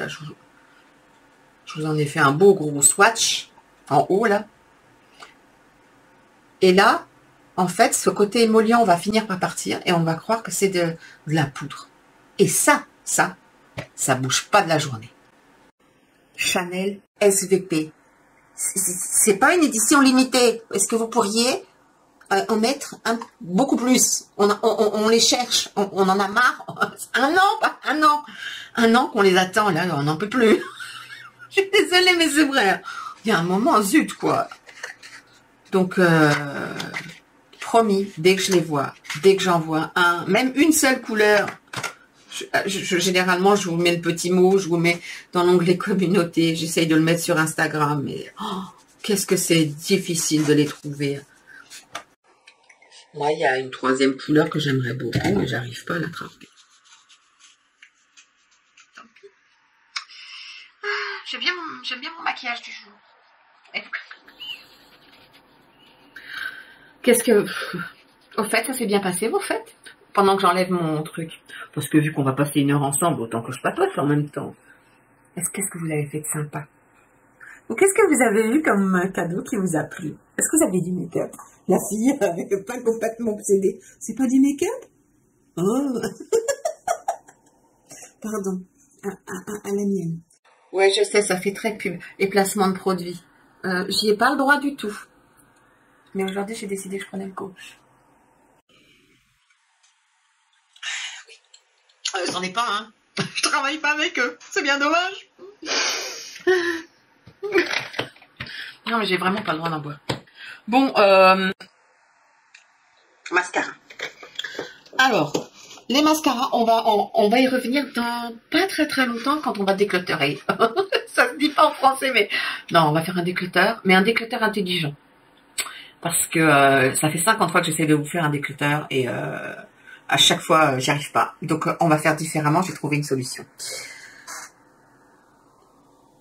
vous en ai fait un beau gros swatch en haut, là. Et là, en fait, ce côté émollient, on va finir par partir et on va croire que c'est de la poudre. Et ça bouge pas de la journée. Chanel SVP. C'est pas une édition limitée. Est-ce que vous pourriez en mettre beaucoup plus? On les cherche, on en a marre. Un an qu'on les attend, là, on n'en peut plus. Je suis désolée, mais c'est vrai. Il y a un moment, zut, quoi. Donc, promis, dès que je les vois, dès que j'en vois un, même une seule couleur, généralement, je vous mets le petit mot, je vous mets dans l'onglet communauté, j'essaye de le mettre sur Instagram, mais qu'est-ce que c'est difficile de les trouver. Moi, il y a une troisième couleur que j'aimerais beaucoup, mais j'arrive pas à l'attraper. J'aime bien mon maquillage du jour. Qu'est-ce que... Au fait, ça s'est bien passé, vos fêtes? Pendant que j'enlève mon truc. Parce que vu qu'on va passer 1 heure ensemble, autant que je patoise en même temps. Qu'est-ce que vous avez fait de sympa? Ou qu'est-ce que vous avez eu comme cadeau qui vous a plu? Est-ce que vous avez du make-up? La fille, pas complètement obsédée. C'est pas du make-up? Oh. Pardon. À la mienne. Ouais, je sais, ça fait très pub. Les placements de produits. J'y ai pas le droit du tout. Mais aujourd'hui, j'ai décidé que je prenais le coach. J'en ai pas, hein. Je travaille pas avec eux. C'est bien dommage. Non, mais j'ai vraiment pas le droit d'en boire. Bon, mascara. Alors, les mascaras, on va y revenir dans pas très longtemps quand on va déclutterer. Ça se dit pas en français, mais... Non, on va faire un déclutteur, mais un déclutteur intelligent. Parce que ça fait 50 fois que j'essaie de vous faire un déclutteur et à chaque fois, j'y arrive pas. Donc, on va faire différemment. J'ai trouvé une solution.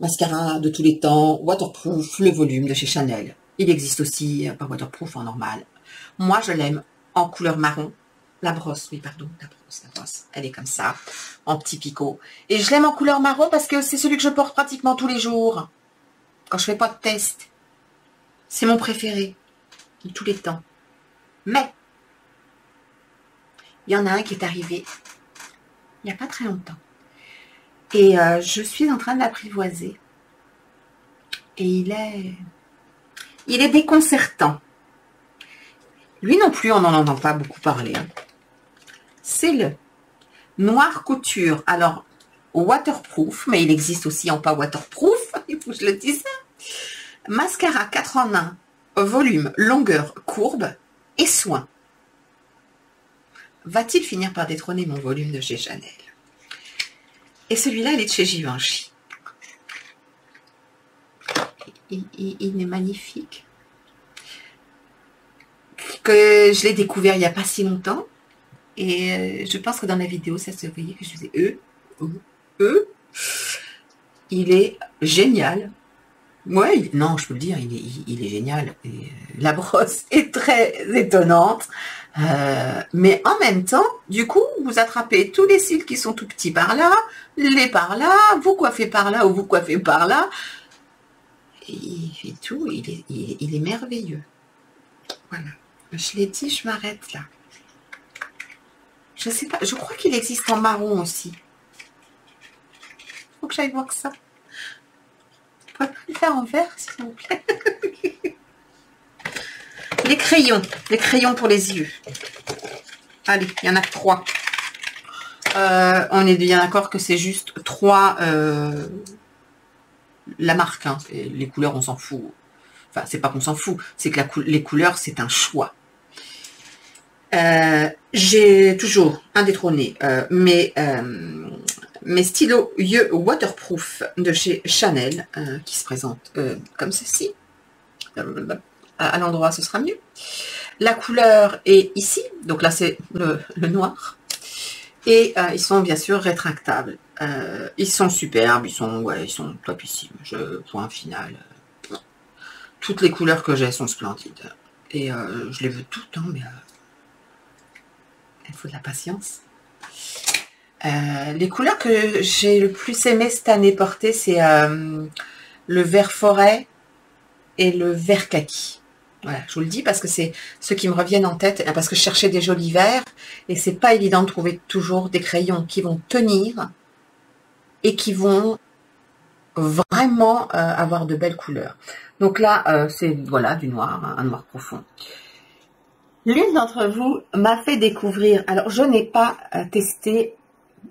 Mascara de tous les temps, waterproof, le volume de chez Chanel. Il existe aussi, pas waterproof, en normal. Moi, je l'aime en couleur marron. La brosse, oui, pardon, la brosse. Elle est comme ça, en petit picot. Et je l'aime en couleur marron parce que c'est celui que je porte pratiquement tous les jours. Quand je fais pas de test. C'est mon préféré. De tous les temps. Mais, il y en a un qui est arrivé il n'y a pas très longtemps. Et je suis en train de l'apprivoiser. Et il est déconcertant. Lui non plus, on n'en entend pas beaucoup parler. Hein. C'est le Noir Couture. Alors, waterproof, mais il existe aussi en pas waterproof. Il faut que je le dise. Mascara 4 en 1. Volume, longueur, courbe et soin. Va-t-il finir par détrôner mon volume de chez Chanel? Et celui-là, il est de chez Givenchy. il est magnifique. Que je l'ai découvert il n'y a pas si longtemps. Et je pense que dans la vidéo, ça se voyait que je faisais Il est génial. Ouais, non, je peux le dire, il est génial. Et, la brosse est très étonnante. Mais en même temps, du coup, vous attrapez tous les cils qui sont tout petits par là, les par là, vous coiffez par là ou vous coiffez par là. Et tout, il est merveilleux. Voilà. Je l'ai dit, je m'arrête là. Je sais pas, je crois qu'il existe en marron aussi. Faut que j'aille voir ça. Vous pouvez pas le faire en vert, s'il vous plaît. Les crayons pour les yeux. Allez, il y en a que 3. On est bien d'accord que c'est juste 3, la marque. Hein. Les couleurs, on s'en fout. Enfin, c'est pas qu'on s'en fout, c'est que les couleurs, c'est un choix. J'ai toujours indétrôné mes stylos yeux waterproof de chez Chanel qui se présentent comme ceci. À l'endroit, ce sera mieux. La couleur est ici, donc là c'est le noir. Et ils sont bien sûr rétractables. Ils sont superbes, ils sont topissimes. Point final. Toutes les couleurs que j'ai sont splendides. Et je les veux toutes, hein, mais il faut de la patience. Les couleurs que j'ai le plus aimé cette année porter, c'est le vert forêt et le vert kaki. Voilà, je vous le dis parce que c'est ceux qui me reviennent en tête, parce que je cherchais des jolis verts et c'est pas évident de trouver toujours des crayons qui vont tenir et qui vont vraiment avoir de belles couleurs. Donc là, c'est voilà du noir, un noir profond. L'une d'entre vous m'a fait découvrir, alors je n'ai pas testé,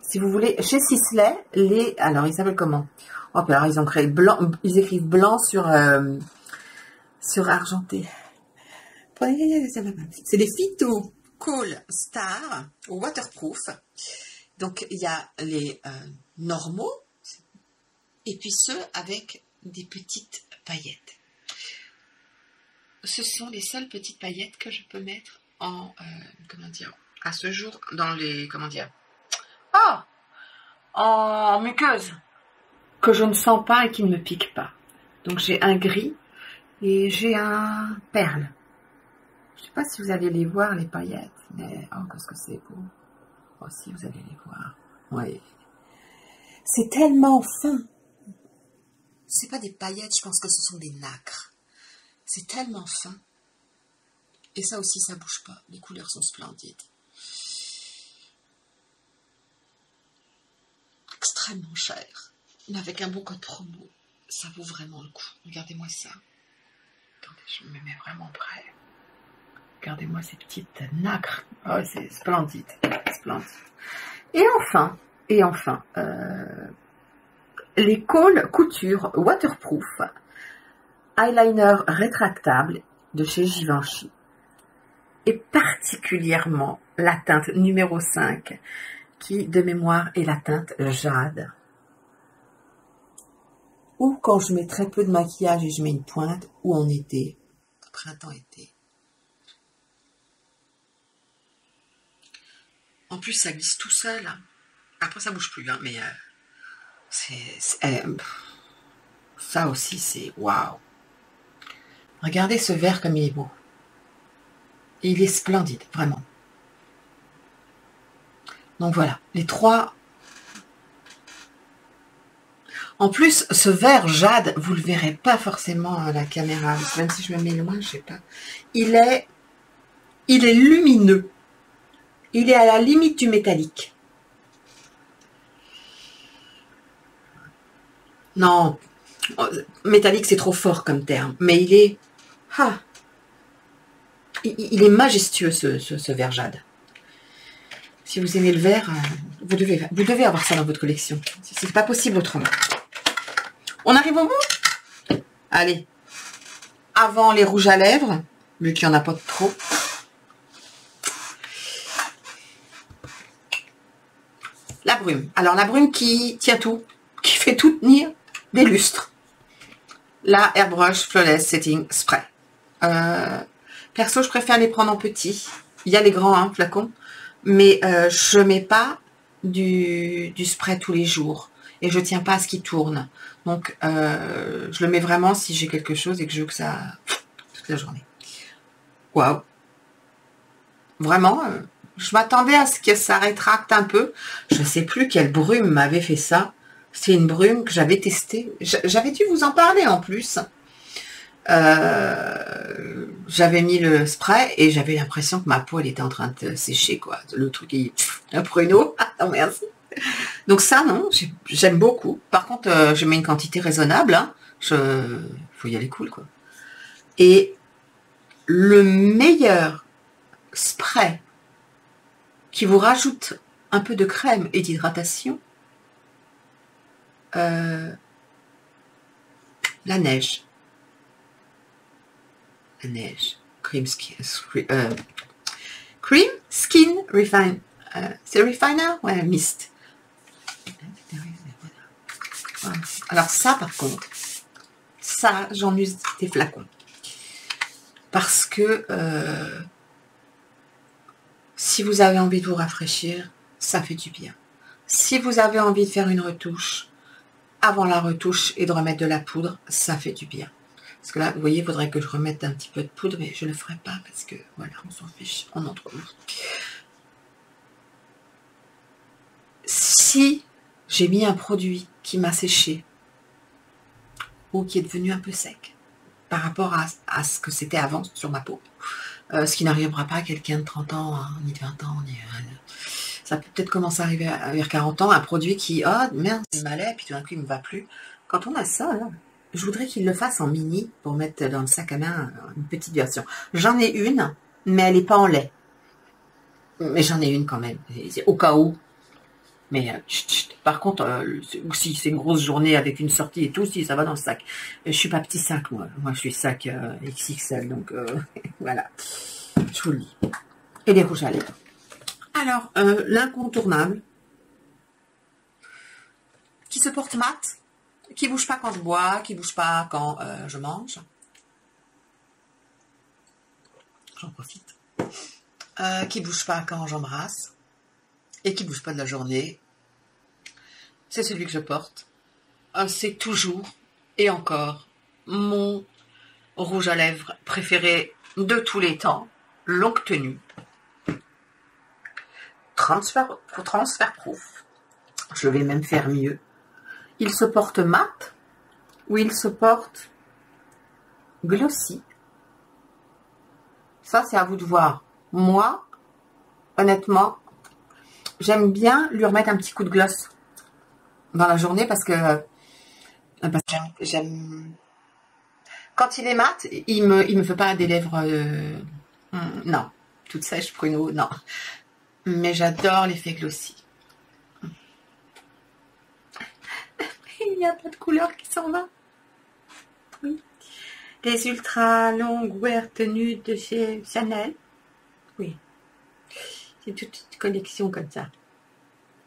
si vous voulez, chez Sisley, alors ils s'appellent comment? Oh, alors ils ont créé blanc, ils écrivent blanc sur argenté. C'est des Phyto Cool Star waterproof. Donc il y a les normaux et puis ceux avec des petites paillettes. Ce sont les seules petites paillettes que je peux mettre en, comment dire, à ce jour, dans les, comment dire, en muqueuse, que je ne sens pas et qui ne me pique pas. Donc j'ai un gris et j'ai un perle. Je ne sais pas si vous allez les voir, les paillettes, mais oh, qu'est-ce que c'est beau. Oh, si vous allez les voir. Oui. C'est tellement fin. C'est pas des paillettes, je pense que ce sont des nacres. C'est tellement fin. Et ça aussi, ça bouge pas. Les couleurs sont splendides. Extrêmement cher. Mais avec un bon code promo, ça vaut vraiment le coup. Regardez-moi ça. Attendez, je me mets vraiment près. Regardez-moi ces petites nacres. Oh, c'est splendide. Splendide. Et enfin, les Cole Couture Waterproof Eyeliner rétractable de chez Givenchy. Et particulièrement la teinte numéro 5 qui, de mémoire, est la teinte jade. Ou quand je mets très peu de maquillage et je mets une pointe, ou en été, printemps-été. En plus, ça glisse tout seul. Après, ça bouge plus, hein, mais ça aussi, c'est waouh. Regardez ce vert comme il est beau. Et il est splendide, vraiment. Donc voilà, les 3. En plus, ce vert jade, vous le verrez pas forcément à la caméra. Même si je me mets loin, je sais pas. Il est lumineux. Il est à la limite du métallique. Non, métallique c'est trop fort comme terme, mais il est, il est majestueux ce vert jade. Si vous aimez le vert, vous devez avoir ça dans votre collection. C'est pas possible autrement. On arrive au bout. Allez, avant les rouges à lèvres, vu qu'il n'y en a pas trop. La brume. Alors la brume qui tient tout, qui fait tout tenir des lustres. la Airbrush Flawless Setting Spray. Perso, je préfère les prendre en petit. Il y a les grands hein, flacons, mais je mets pas du spray tous les jours et je tiens pas à ce qui tourne. Donc, je le mets vraiment si j'ai quelque chose et que je veux que ça toute la journée. Waouh! Vraiment, je m'attendais à ce que ça rétracte un peu. Je ne sais plus quelle brume m'avait fait ça. C'est une brume que j'avais testée. J'avais dû vous en parler en plus. J'avais mis le spray et j'avais l'impression que ma peau elle était en train de sécher quoi. Le truc est un pruneau. Non merci. Donc ça non, j'aime beaucoup. Par contre, je mets une quantité raisonnable. Hein. Faut y aller cool quoi. Et le meilleur spray qui vous rajoute un peu de crème et d'hydratation, la neige. La neige. Cream Skin Refine. C'est Refiner? Ouais, Mist. Alors ça, par contre, ça, j'en use des flacons. Parce que si vous avez envie de vous rafraîchir, ça fait du bien. Si vous avez envie de faire une retouche, avant la retouche et de remettre de la poudre, ça fait du bien. Parce que là, vous voyez, il faudrait que je remette un petit peu de poudre, mais je ne le ferai pas parce que, voilà, on s'en fiche, on entre nous. Si j'ai mis un produit qui m'a séché ou qui est devenu un peu sec par rapport à ce que c'était avant sur ma peau, ce qui n'arrivera pas à quelqu'un de 30 ans, hein, ni de 20 ans, ça peut peut-être commencer à arriver vers 40 ans, un produit qui, oh merde, il m'allait, puis tout d'un coup il ne me va plus. Quand on a ça, là, je voudrais qu'il le fasse en mini pour mettre dans le sac à main une petite version. J'en ai une, mais elle n'est pas en lait. Mais j'en ai une quand même, c'est au cas où. Mais par contre, si c'est une grosse journée avec une sortie et tout, si ça va dans le sac. Je suis pas petit sac, moi. Moi, je suis sac XXL, donc voilà. Je vous le dis. Et les rouges à lèvres. Alors, l'incontournable, qui se porte mat, qui bouge pas quand je bois, qui bouge pas quand je mange. J'en profite. Qui bouge pas quand j'embrasse. Et qui bouge pas de la journée. C'est celui que je porte. C'est toujours et encore mon rouge à lèvres préféré de tous les temps. Longue tenue. Transfer proof. Je vais même faire mieux. Il se porte mat ou il se porte glossy. Ça, c'est à vous de voir. Moi, honnêtement, j'aime bien lui remettre un petit coup de gloss dans la journée parce que j'aime. Quand il est mat, il me fait pas des lèvres non, toutes sèches, pruneaux, non. Mais j'adore l'effet glossy. Il n'y a pas de couleur qui s'en va. Oui. Les ultra longues wear tenues de chez Chanel. Oui. C'est toute une collection comme ça.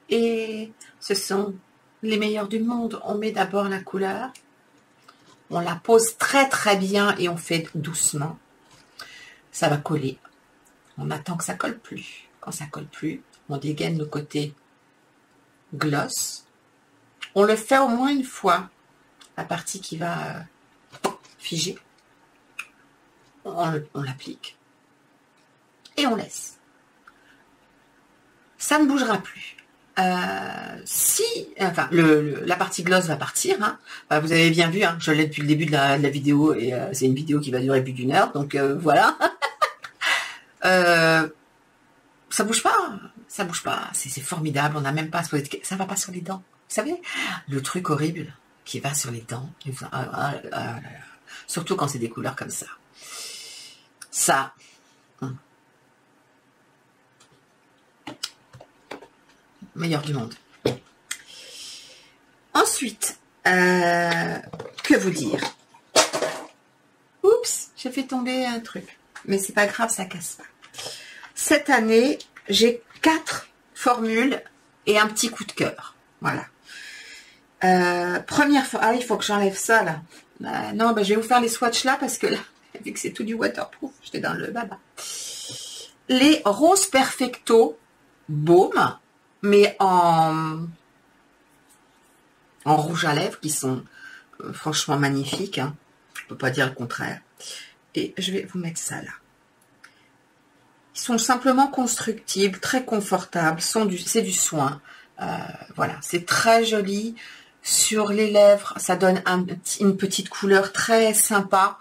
Et ce sont les meilleurs du monde. On met d'abord la couleur. On la pose très très bien et on fait doucement. Ça va coller. On attend que ça colle plus. Quand ça colle plus, on dégaine le côté gloss. On le fait au moins une fois. La partie qui va figer. On l'applique. Et on laisse. Ça ne bougera plus. Enfin, la partie gloss va partir. Hein. Vous avez bien vu, hein, je l'ai depuis le début de la vidéo et c'est une vidéo qui va durer plus d'1 heure. Donc voilà. Ça bouge pas. Ça bouge pas. C'est formidable. On n'a même pas à se poser de questions. Ça va pas sur les dents. Vous savez, le truc horrible qui va sur les dents. Surtout quand c'est des couleurs comme ça. Ça. Meilleur du monde. Ensuite, que vous dire? Oups, j'ai fait tomber un truc. Mais c'est pas grave, ça casse pas. Cette année, j'ai 4 formules et un petit coup de cœur. Voilà. Première fois. Ah, il faut que j'enlève ça là. Non, bah, je vais vous faire les swatchs là parce que là, vu que c'est tout du waterproof, j'étais dans le baba. Les Rose Perfecto Baume, mais en rouge à lèvres, qui sont franchement magnifiques. Hein. Je ne peux pas dire le contraire. Et je vais vous mettre ça là. Ils sont simplement constructibles, très confortables, c'est du soin. Voilà, c'est très joli. Sur les lèvres, ça donne une petite couleur très sympa.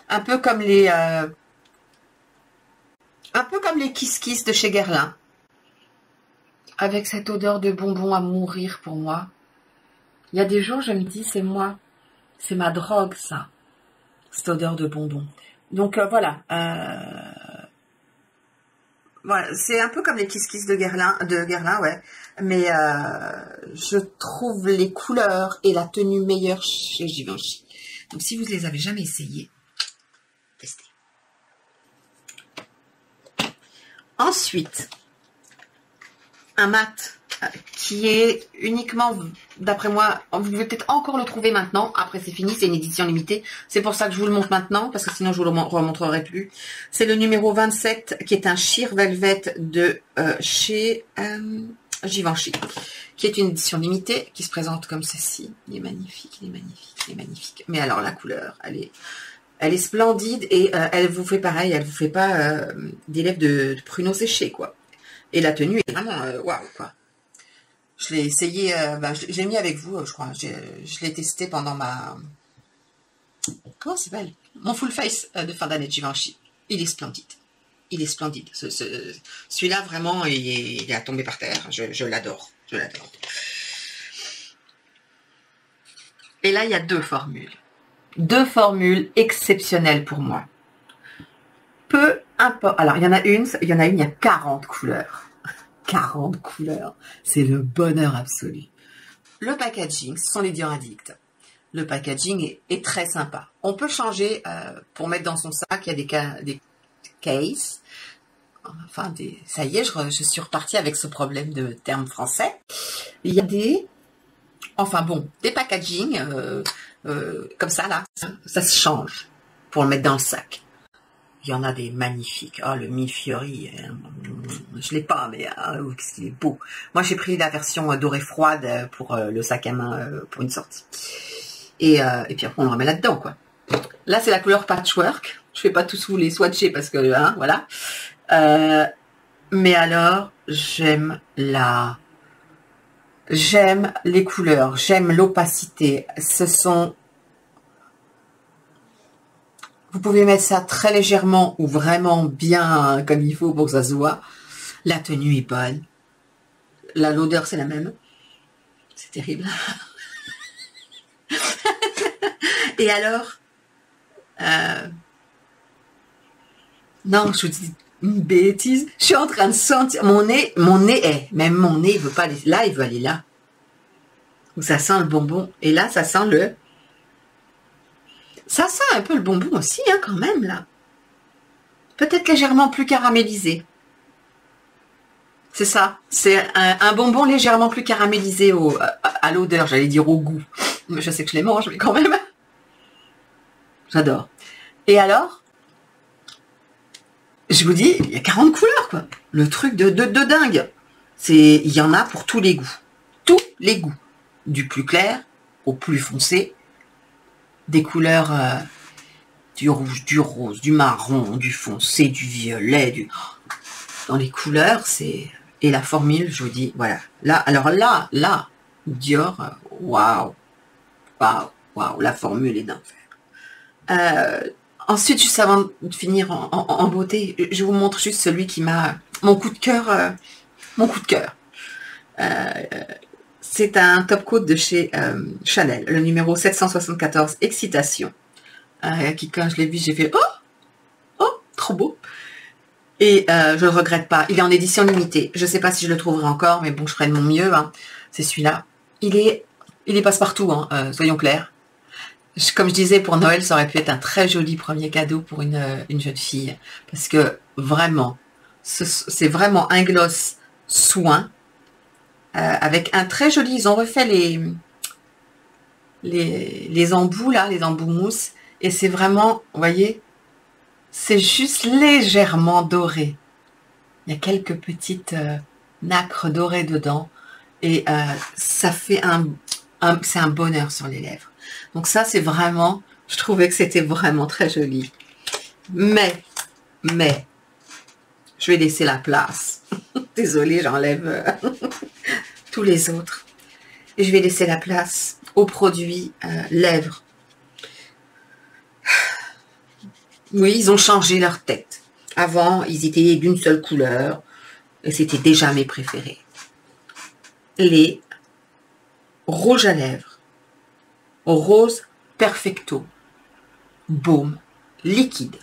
Un peu comme les Kiss Kiss de chez Guerlain. Avec cette odeur de bonbons à mourir pour moi. Il y a des jours, je me dis, c'est moi. C'est ma drogue, ça. Cette odeur de bonbons. Donc, voilà. Voilà, c'est un peu comme les Kiss Kiss de Guerlain, ouais. Mais je trouve les couleurs et la tenue meilleure chez Givenchy. Donc, si vous ne les avez jamais essayés, testez. Ensuite, un mat qui est uniquement, d'après moi, vous pouvez peut-être encore le trouver maintenant. Après, c'est fini, c'est une édition limitée. C'est pour ça que je vous le montre maintenant, parce que sinon, je vous le remontrerai plus. C'est le numéro 27, qui est un sheer velvet de chez Givenchy, qui est une édition limitée, qui se présente comme ceci. Il est magnifique, il est magnifique, il est magnifique. Mais alors, la couleur, elle est splendide et elle vous fait pareil, elle vous fait pas des lèvres de pruneaux séchés, quoi. Et la tenue est vraiment waouh, quoi. Je l'ai essayé, je l'ai mis avec vous, je crois. Je l'ai testé pendant comment ça s'appelle? Mon full face de fin d'année de Givenchy. Il est splendide. Il est splendide. Celui-là, vraiment, il est à tomber par terre. Je l'adore. Je l'adore. Et là, il y a deux formules. Deux formules exceptionnelles pour moi. Peu importe. Alors, il y en a une, il y a 40 couleurs. 40 couleurs. C'est le bonheur absolu. Le packaging, ce sont les Dior Addict. Le packaging est très sympa. On peut changer pour mettre dans son sac. Il y a des cases. Enfin, ça y est, je suis repartie avec ce problème de termes français. Il y a des packaging comme ça, là. Ça se change pour le mettre dans le sac. Il y en a des magnifiques. Oh, le Mi-Fiori, je l'ai pas, mais qu'est-ce qu'il est beau. Moi, j'ai pris la version dorée froide pour le sac à main pour une sortie. Et puis après, on le remet là-dedans, quoi. Là, c'est la couleur patchwork. Je fais pas tous vous les swatcher parce que, hein, voilà. Mais alors, j'aime les couleurs, j'aime l'opacité. Vous pouvez mettre ça très légèrement ou vraiment bien comme il faut pour que ça se voit. La tenue est bonne. L'odeur, c'est la même. C'est terrible. Et alors, non, je vous dis une bêtise. Je suis en train de sentir mon nez même mon nez, il veut pas aller là, il veut aller là. Donc ça sent le bonbon. Et là, ça sent ça sent un peu le bonbon aussi, hein, quand même, là. Peut-être légèrement plus caramélisé. C'est ça. C'est un bonbon légèrement plus caramélisé à l'odeur, j'allais dire au goût. Mais je sais que je les mange, mais quand même. J'adore. Et alors, je vous dis, il y a 40 couleurs, quoi. Le truc de dingue. Il y en a pour tous les goûts. Tous les goûts. Du plus clair au plus foncé. Des couleurs du rouge, du rose, du marron, du foncé, du violet. Dans les couleurs, c'est... Et la formule, je vous dis, voilà. Là, alors là, Dior, waouh. Waouh, la formule est d'enfer. Ensuite, juste avant de finir en beauté, je vous montre juste celui qui m'a... Mon coup de cœur. C'est un top coat de chez Chanel, le numéro 774, Excitation. Qui, quand je l'ai vu, j'ai fait « Oh, trop beau !» Et je ne le regrette pas. Il est en édition limitée. Je ne sais pas si je le trouverai encore, mais bon, je ferai de mon mieux. Hein. C'est celui-là. Il est passe-partout, hein, soyons clairs. Comme je disais, pour Noël, ça aurait pu être un très joli premier cadeau pour une jeune fille. Parce que vraiment, c'est vraiment un gloss soin. Avec un très joli... Ils ont refait les embouts là, les embouts mousse, et c'est vraiment, vous voyez, c'est juste légèrement doré. Il y a quelques petites nacres dorées dedans, et ça fait c'est un bonheur sur les lèvres. Donc ça, c'est vraiment, je trouvais que c'était vraiment très joli. Mais, je vais laisser la place. Désolée, j'enlève tous les autres. Et je vais laisser la place aux produits lèvres. Oui, ils ont changé leur tête. Avant, ils étaient d'une seule couleur. Et c'était déjà mes préférés. Les rouges à lèvres. Rose Perfecto. Baume. Liquide.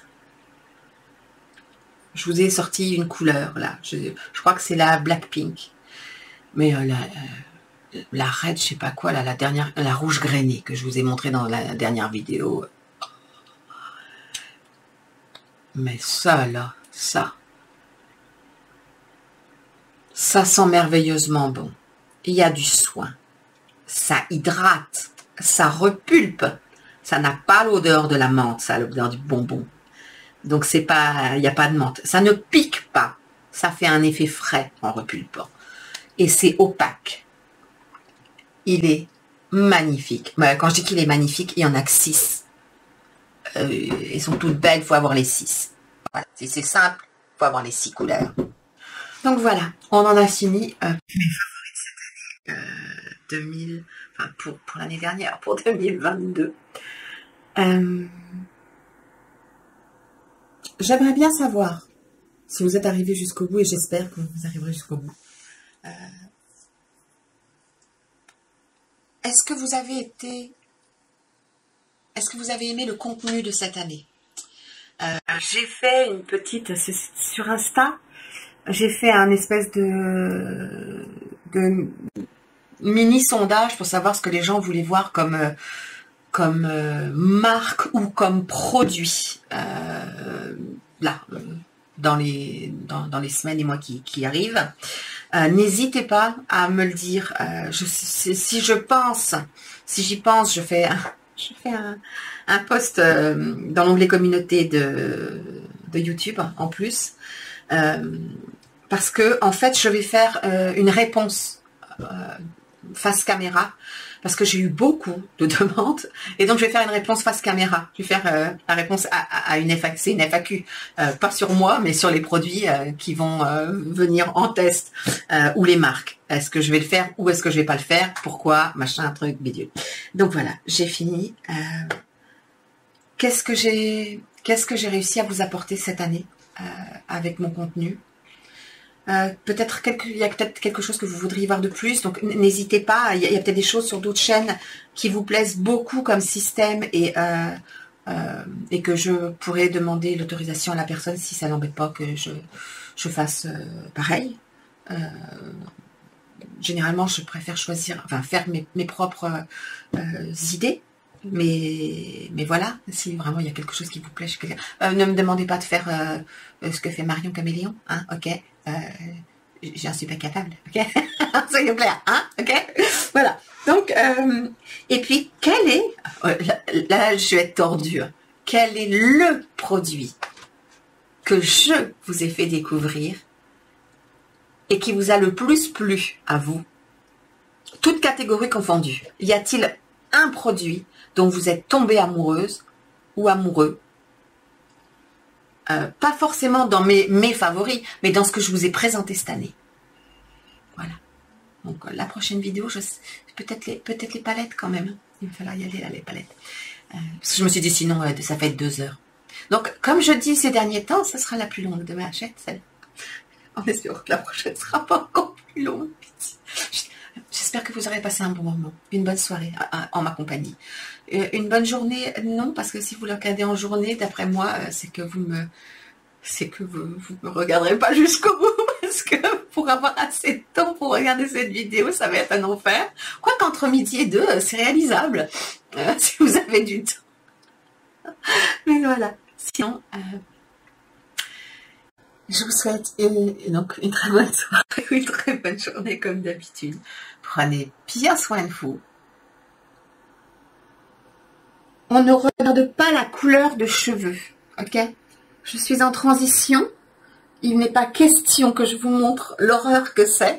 Je vous ai sorti une couleur, là. Je crois que c'est la Blackpink. Mais la red, je sais pas quoi, là, la rouge grainée que je vous ai montré dans la dernière vidéo. Mais ça, là, ça sent merveilleusement bon. Il y a du soin. Ça hydrate. Ça repulpe. Ça n'a pas l'odeur de la menthe, ça a l'odeur du bonbon. Donc, c'est pas, il n'y a pas de menthe. Ça ne pique pas. Ça fait un effet frais en repulpant. Et c'est opaque. Il est magnifique. Quand je dis qu'il est magnifique, il y en a que 6. Elles sont toutes belles, il faut avoir les 6. Voilà. Si c'est simple, il faut avoir les 6 couleurs. Donc voilà, on en a fini. Mes favoris de cette année 2000, enfin pour l'année dernière, pour 2022. J'aimerais bien savoir si vous êtes arrivé jusqu'au bout, et j'espère que vous arriverez jusqu'au bout. Est-ce que vous avez aimé le contenu de cette année? J'ai fait une petite, sur Insta, j'ai fait un espèce de mini sondage pour savoir ce que les gens voulaient voir comme marque ou comme produit dans les semaines et mois qui arrivent. N'hésitez pas à me le dire. Si j'y pense, je fais un post dans l'onglet communauté de YouTube en plus, parce que en fait je vais faire une réponse face caméra, parce que j'ai eu beaucoup de demandes, et donc je vais faire une réponse face caméra. Je vais faire la réponse à une FAQ, c'est une FAQ, pas sur moi, mais sur les produits qui vont venir en test, ou les marques. Est-ce que je vais le faire ou est-ce que je vais pas le faire? Pourquoi? Machin, truc, bidule. Donc voilà, j'ai fini. Qu'est-ce que j'ai réussi à vous apporter cette année avec mon contenu? Il y a peut-être quelque chose que vous voudriez voir de plus, donc n'hésitez pas. Il y a peut-être des choses sur d'autres chaînes qui vous plaisent beaucoup comme système, et que je pourrais demander l'autorisation à la personne si ça n'embête pas que je fasse pareil. Généralement, je préfère faire mes propres idées. Mais voilà, si vraiment il y a quelque chose qui vous plaît, ne me demandez pas de faire ce que fait Marion Caméléon, hein, ok, j'en suis pas capable, ok, s'il vous plaît, hein, ok, voilà, donc, et puis, quel est, là je vais être tordue, quel est le produit que je vous ai fait découvrir et qui vous a le plus plu à vous, toutes catégories confondues? Y a-t-il un produit dont vous êtes tombée amoureuse ou amoureux, pas forcément dans mes favoris, mais dans ce que je vous ai présenté cette année? Voilà. Donc la prochaine vidéo, peut-être les palettes quand même. Il va falloir y aller là, les palettes. Parce que je me suis dit sinon ça fait 2 heures. Donc comme je dis ces derniers temps, ça sera la plus longue de ma chaîne, celle. En espérant que la prochaine sera pas encore plus longue. J'espère que vous aurez passé un bon moment, une bonne soirée en ma compagnie. Une bonne journée, non, parce que si vous le regardez en journée, d'après moi, c'est que vous me regarderez pas jusqu'au bout, parce que pour avoir assez de temps pour regarder cette vidéo, ça va être un enfer. Quoi qu'entre midi et 2, c'est réalisable, si vous avez du temps. Mais voilà, sinon... je vous souhaite donc une très bonne soirée ou une très bonne journée comme d'habitude. Prenez bien soin de vous. On ne regarde pas la couleur de cheveux, ok? Je suis en transition. Il n'est pas question que je vous montre l'horreur que c'est.